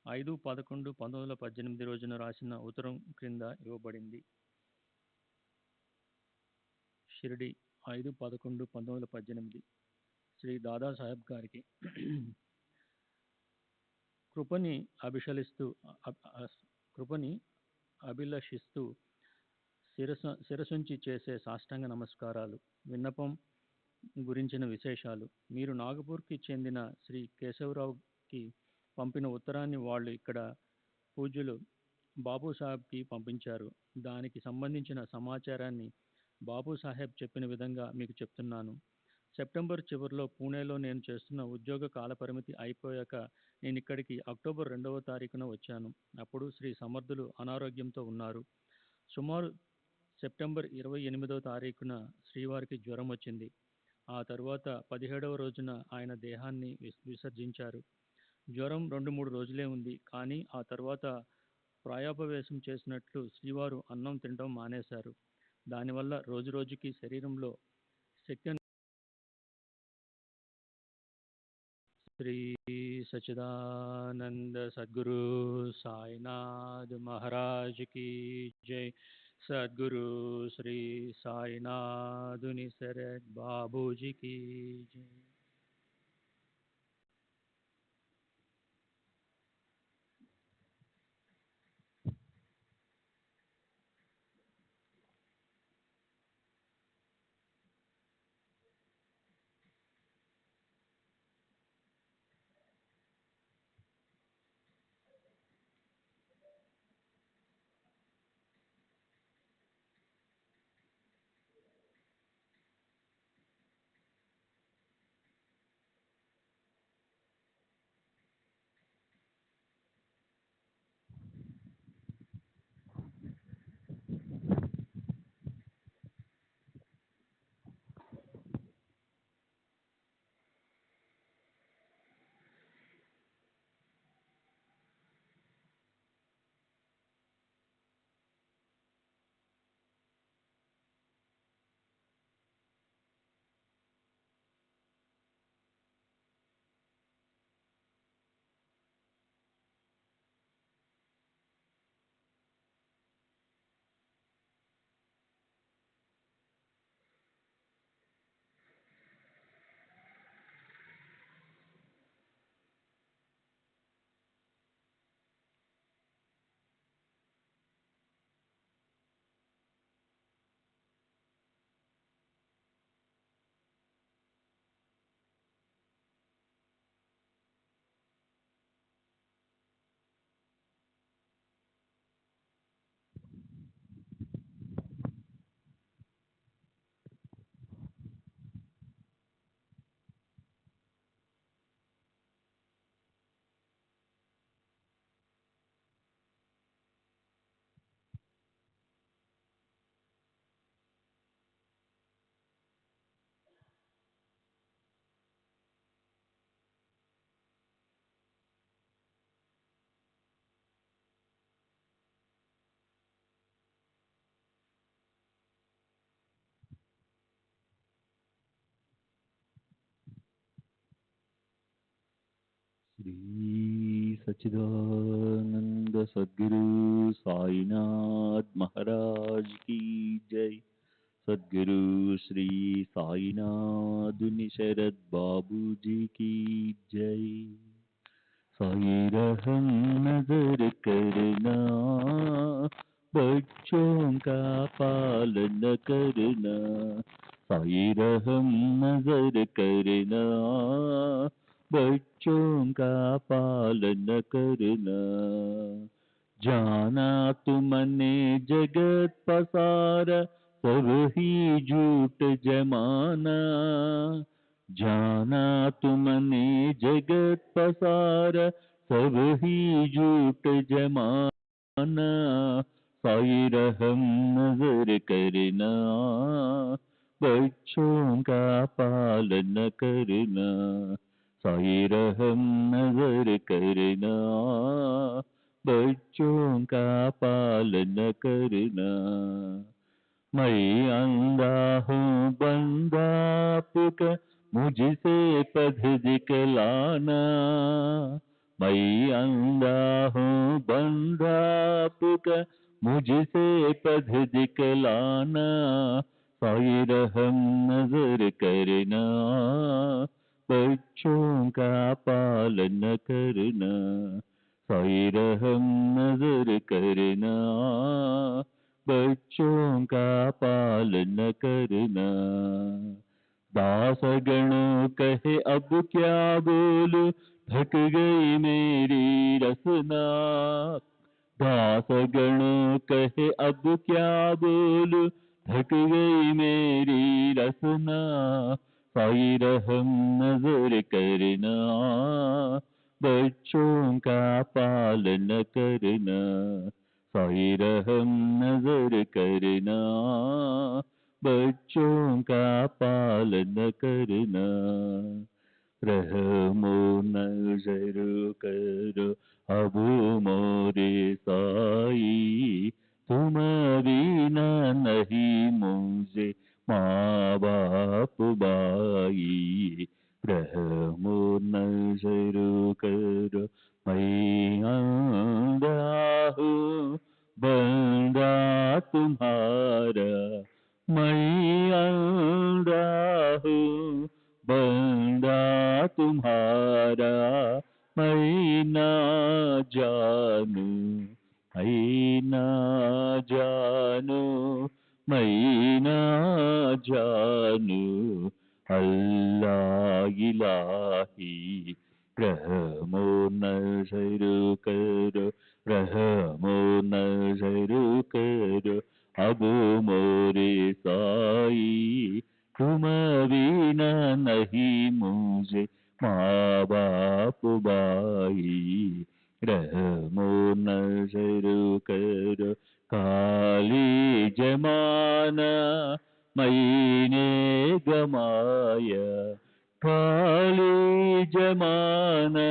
5/11/1918 రోజున రాసిన ఉత్తరం క్రింద ఇవ్వబడింది. షిరిడీ 5/11/1918 శ్రీ దాదాసాహెబ్ గారికి కృపని అభిలషిస్తూ శిరసుంచి చేసే సాష్టాంగ నమస్కారాలు. విన్నపం గురించిన విశేషాలు. మీరు నాగపూర్కి చెందిన శ్రీ కేశవరావుకి పంపిన ఉత్తరాన్ని వాళ్ళు ఇక్కడ పూజ్యులు బాపు సాహెబ్కి పంపించారు. దానికి సంబంధించిన సమాచారాన్ని బాపు సాహెబ్ చెప్పిన విధంగా మీకు చెప్తున్నాను. సెప్టెంబర్ చివరిలో పూణేలో నేను చేస్తున్న ఉద్యోగ కాలపరిమితి అయిపోయాక నేను ఇక్కడికి అక్టోబర్ 2వ తారీఖున వచ్చాను. అప్పుడు శ్రీ సమర్థులు అనారోగ్యంతో ఉన్నారు. సుమారు సెప్టెంబర్ 28వ తారీఖున శ్రీవారికి జ్వరం వచ్చింది. ఆ తరువాత 17వ రోజున ఆయన దేహాన్ని విసర్జించారు. జ్వరం 2-3 రోజులే ఉంది. కానీ ఆ తర్వాత ప్రాయోపవేశం చేసినట్లు శ్రీవారు అన్నం తినడం మానేశారు. దానివల్ల రోజురోజుకి శరీరంలో శక్తి. శ్రీ సచ్చిదానంద సద్గురు సాయినాథ్ మహారాజ్ की जय. सद्गुरु श्री साईनाथुनि शरद बाबूजी की जय. सच्चिदानंद सद्गुरु साईनाथ महाराज की जय। सद्गुरु श्री साईनाथ शरद बाबू जी की जय। साई रहम नजर करना, बच्चों का पालन करना। साई रहम नजर करना, बच्चों का पालन करना। जाना तुमने जगत पसारा, सब ही झूठ जमाना। जाना तुमने जगत पसारा, सब ही झूठ जमाना। साई रहम नजर करना, बच्चों का पालन करना। साई रहम नजर करना, बच्चों का पालन करना। मैं अंधा हूँ बंदा आपका, मुझसे पथ दिखलाना। मैं अंधा हूँ बंदा आपका, मुझसे पथ दिखलाना। साई रहम नजर करना, बच्चों का पालन करना। साई रहम नजर करना, बच्चों का पालन करना। दास गणों कहे अब क्या बोलूं, थक गई मेरी रसना। दास गणों कहे अब क्या बोलूं, थक गई मेरी रसना। साई रहम नजर करना, बच्चों का पालन करना। साई रहम नजर करना, बच्चों का पालन करना। रहमो नजर करो अब मोरे साई, तुम बिना नहीं मुझे माँ बाप बाई। रहमो नजर करो मैं अंधा हूँ बंदा तुम्हारा। मैं अंधा हूँ बंदा तुम्हारा। मैं ना जानू, मैं ना जानू, मैं ना जानू अल्लाह इलाही। रहमो नजर करो, रहमो नजर करो अब मोरे साई। तुम बिना नहीं मुझे माँ बाप बाई। रहमो नजर करो काली जमाना, मैंने गमाया। काली जमाना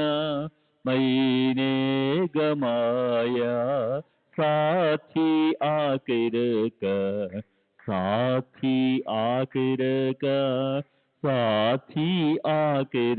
मैंने गमाया। साथी आखिर का, साथी आखिर का, साथी आखिर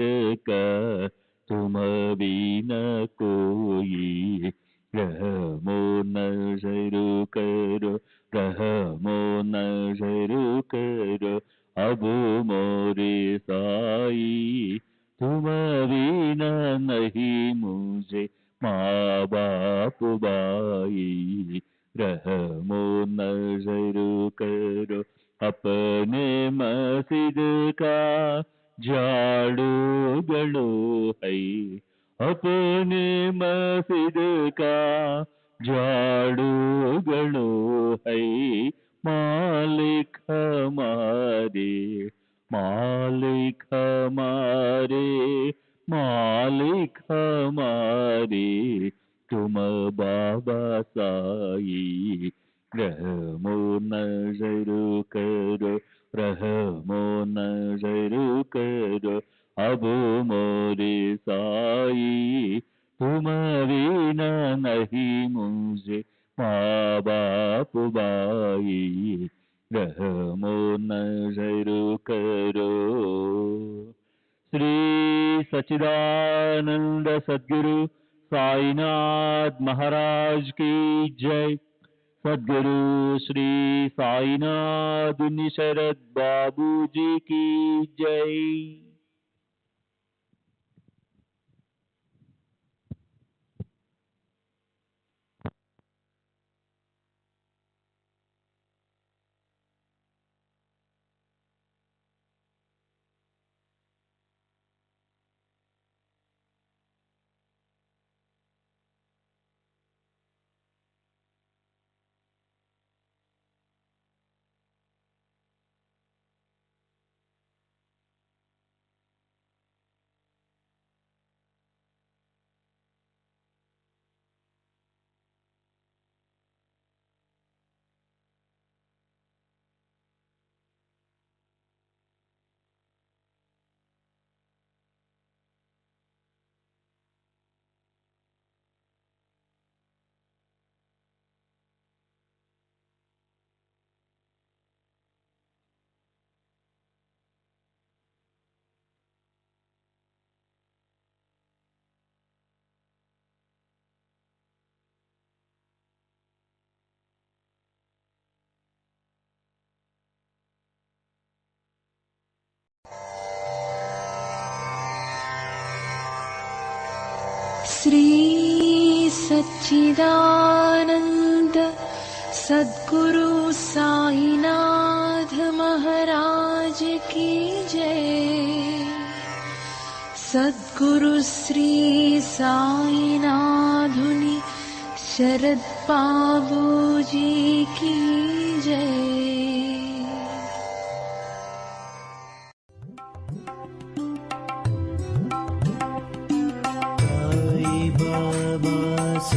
का तुम बिना कोई। रहमो नजर करो, रहमो नजर करो अब मोरे साई। तुम बिना नहीं मुझे माँ बाप बाई। रहमो नजर करो अपने मस्जिद का झाड़ू गड़ो है। अपने मस्जिद का झाड़ू गड़ो है। मालिक हमारे, मालिक हमारे, मालिक हमारे तुम बाबा साई। रहमो नजर करो, रहमो नजर करो अब मोरे साई। तुम बिना नहीं मुझे माँ बाप बाई। रहमो नजर करो। श्री सच्चिदानंद सद्गुरु साईनाथ महाराज की जय। सद्गुरु श्री साईनाथ शरद बाबू जी की जय। श्री सच्चिदानंद सद्गुरु साईनाथ महाराज की जय। सद्गुरु श्री साईनाथुनि शरद बाबू जी की जय। Sai Baba,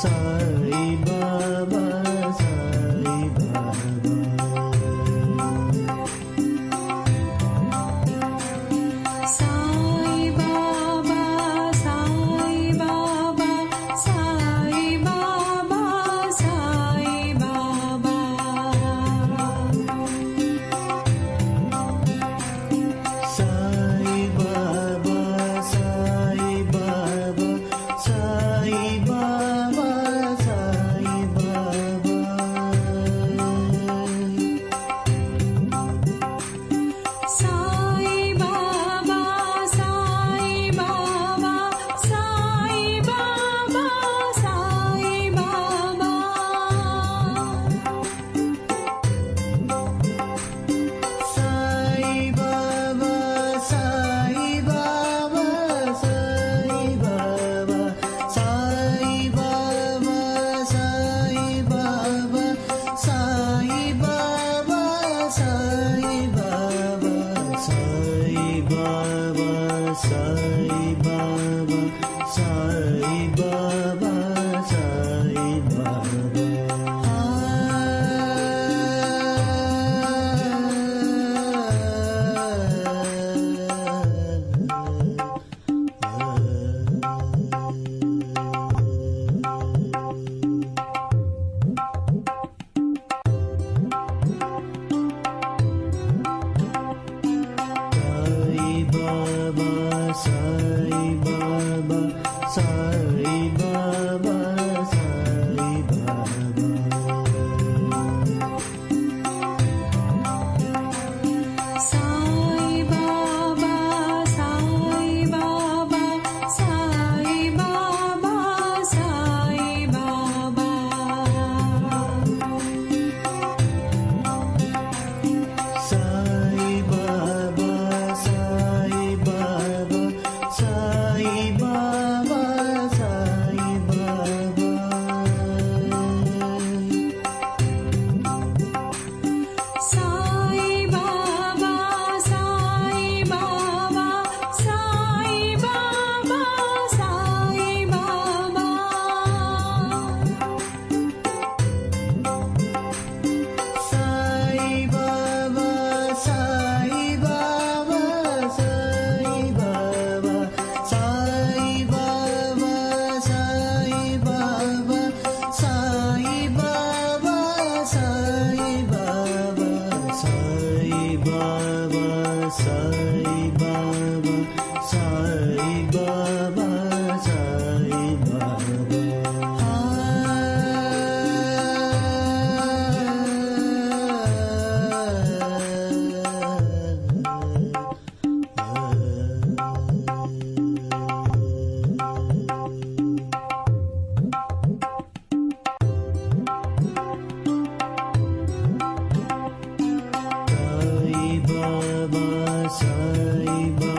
Sai Baba. సాయిబా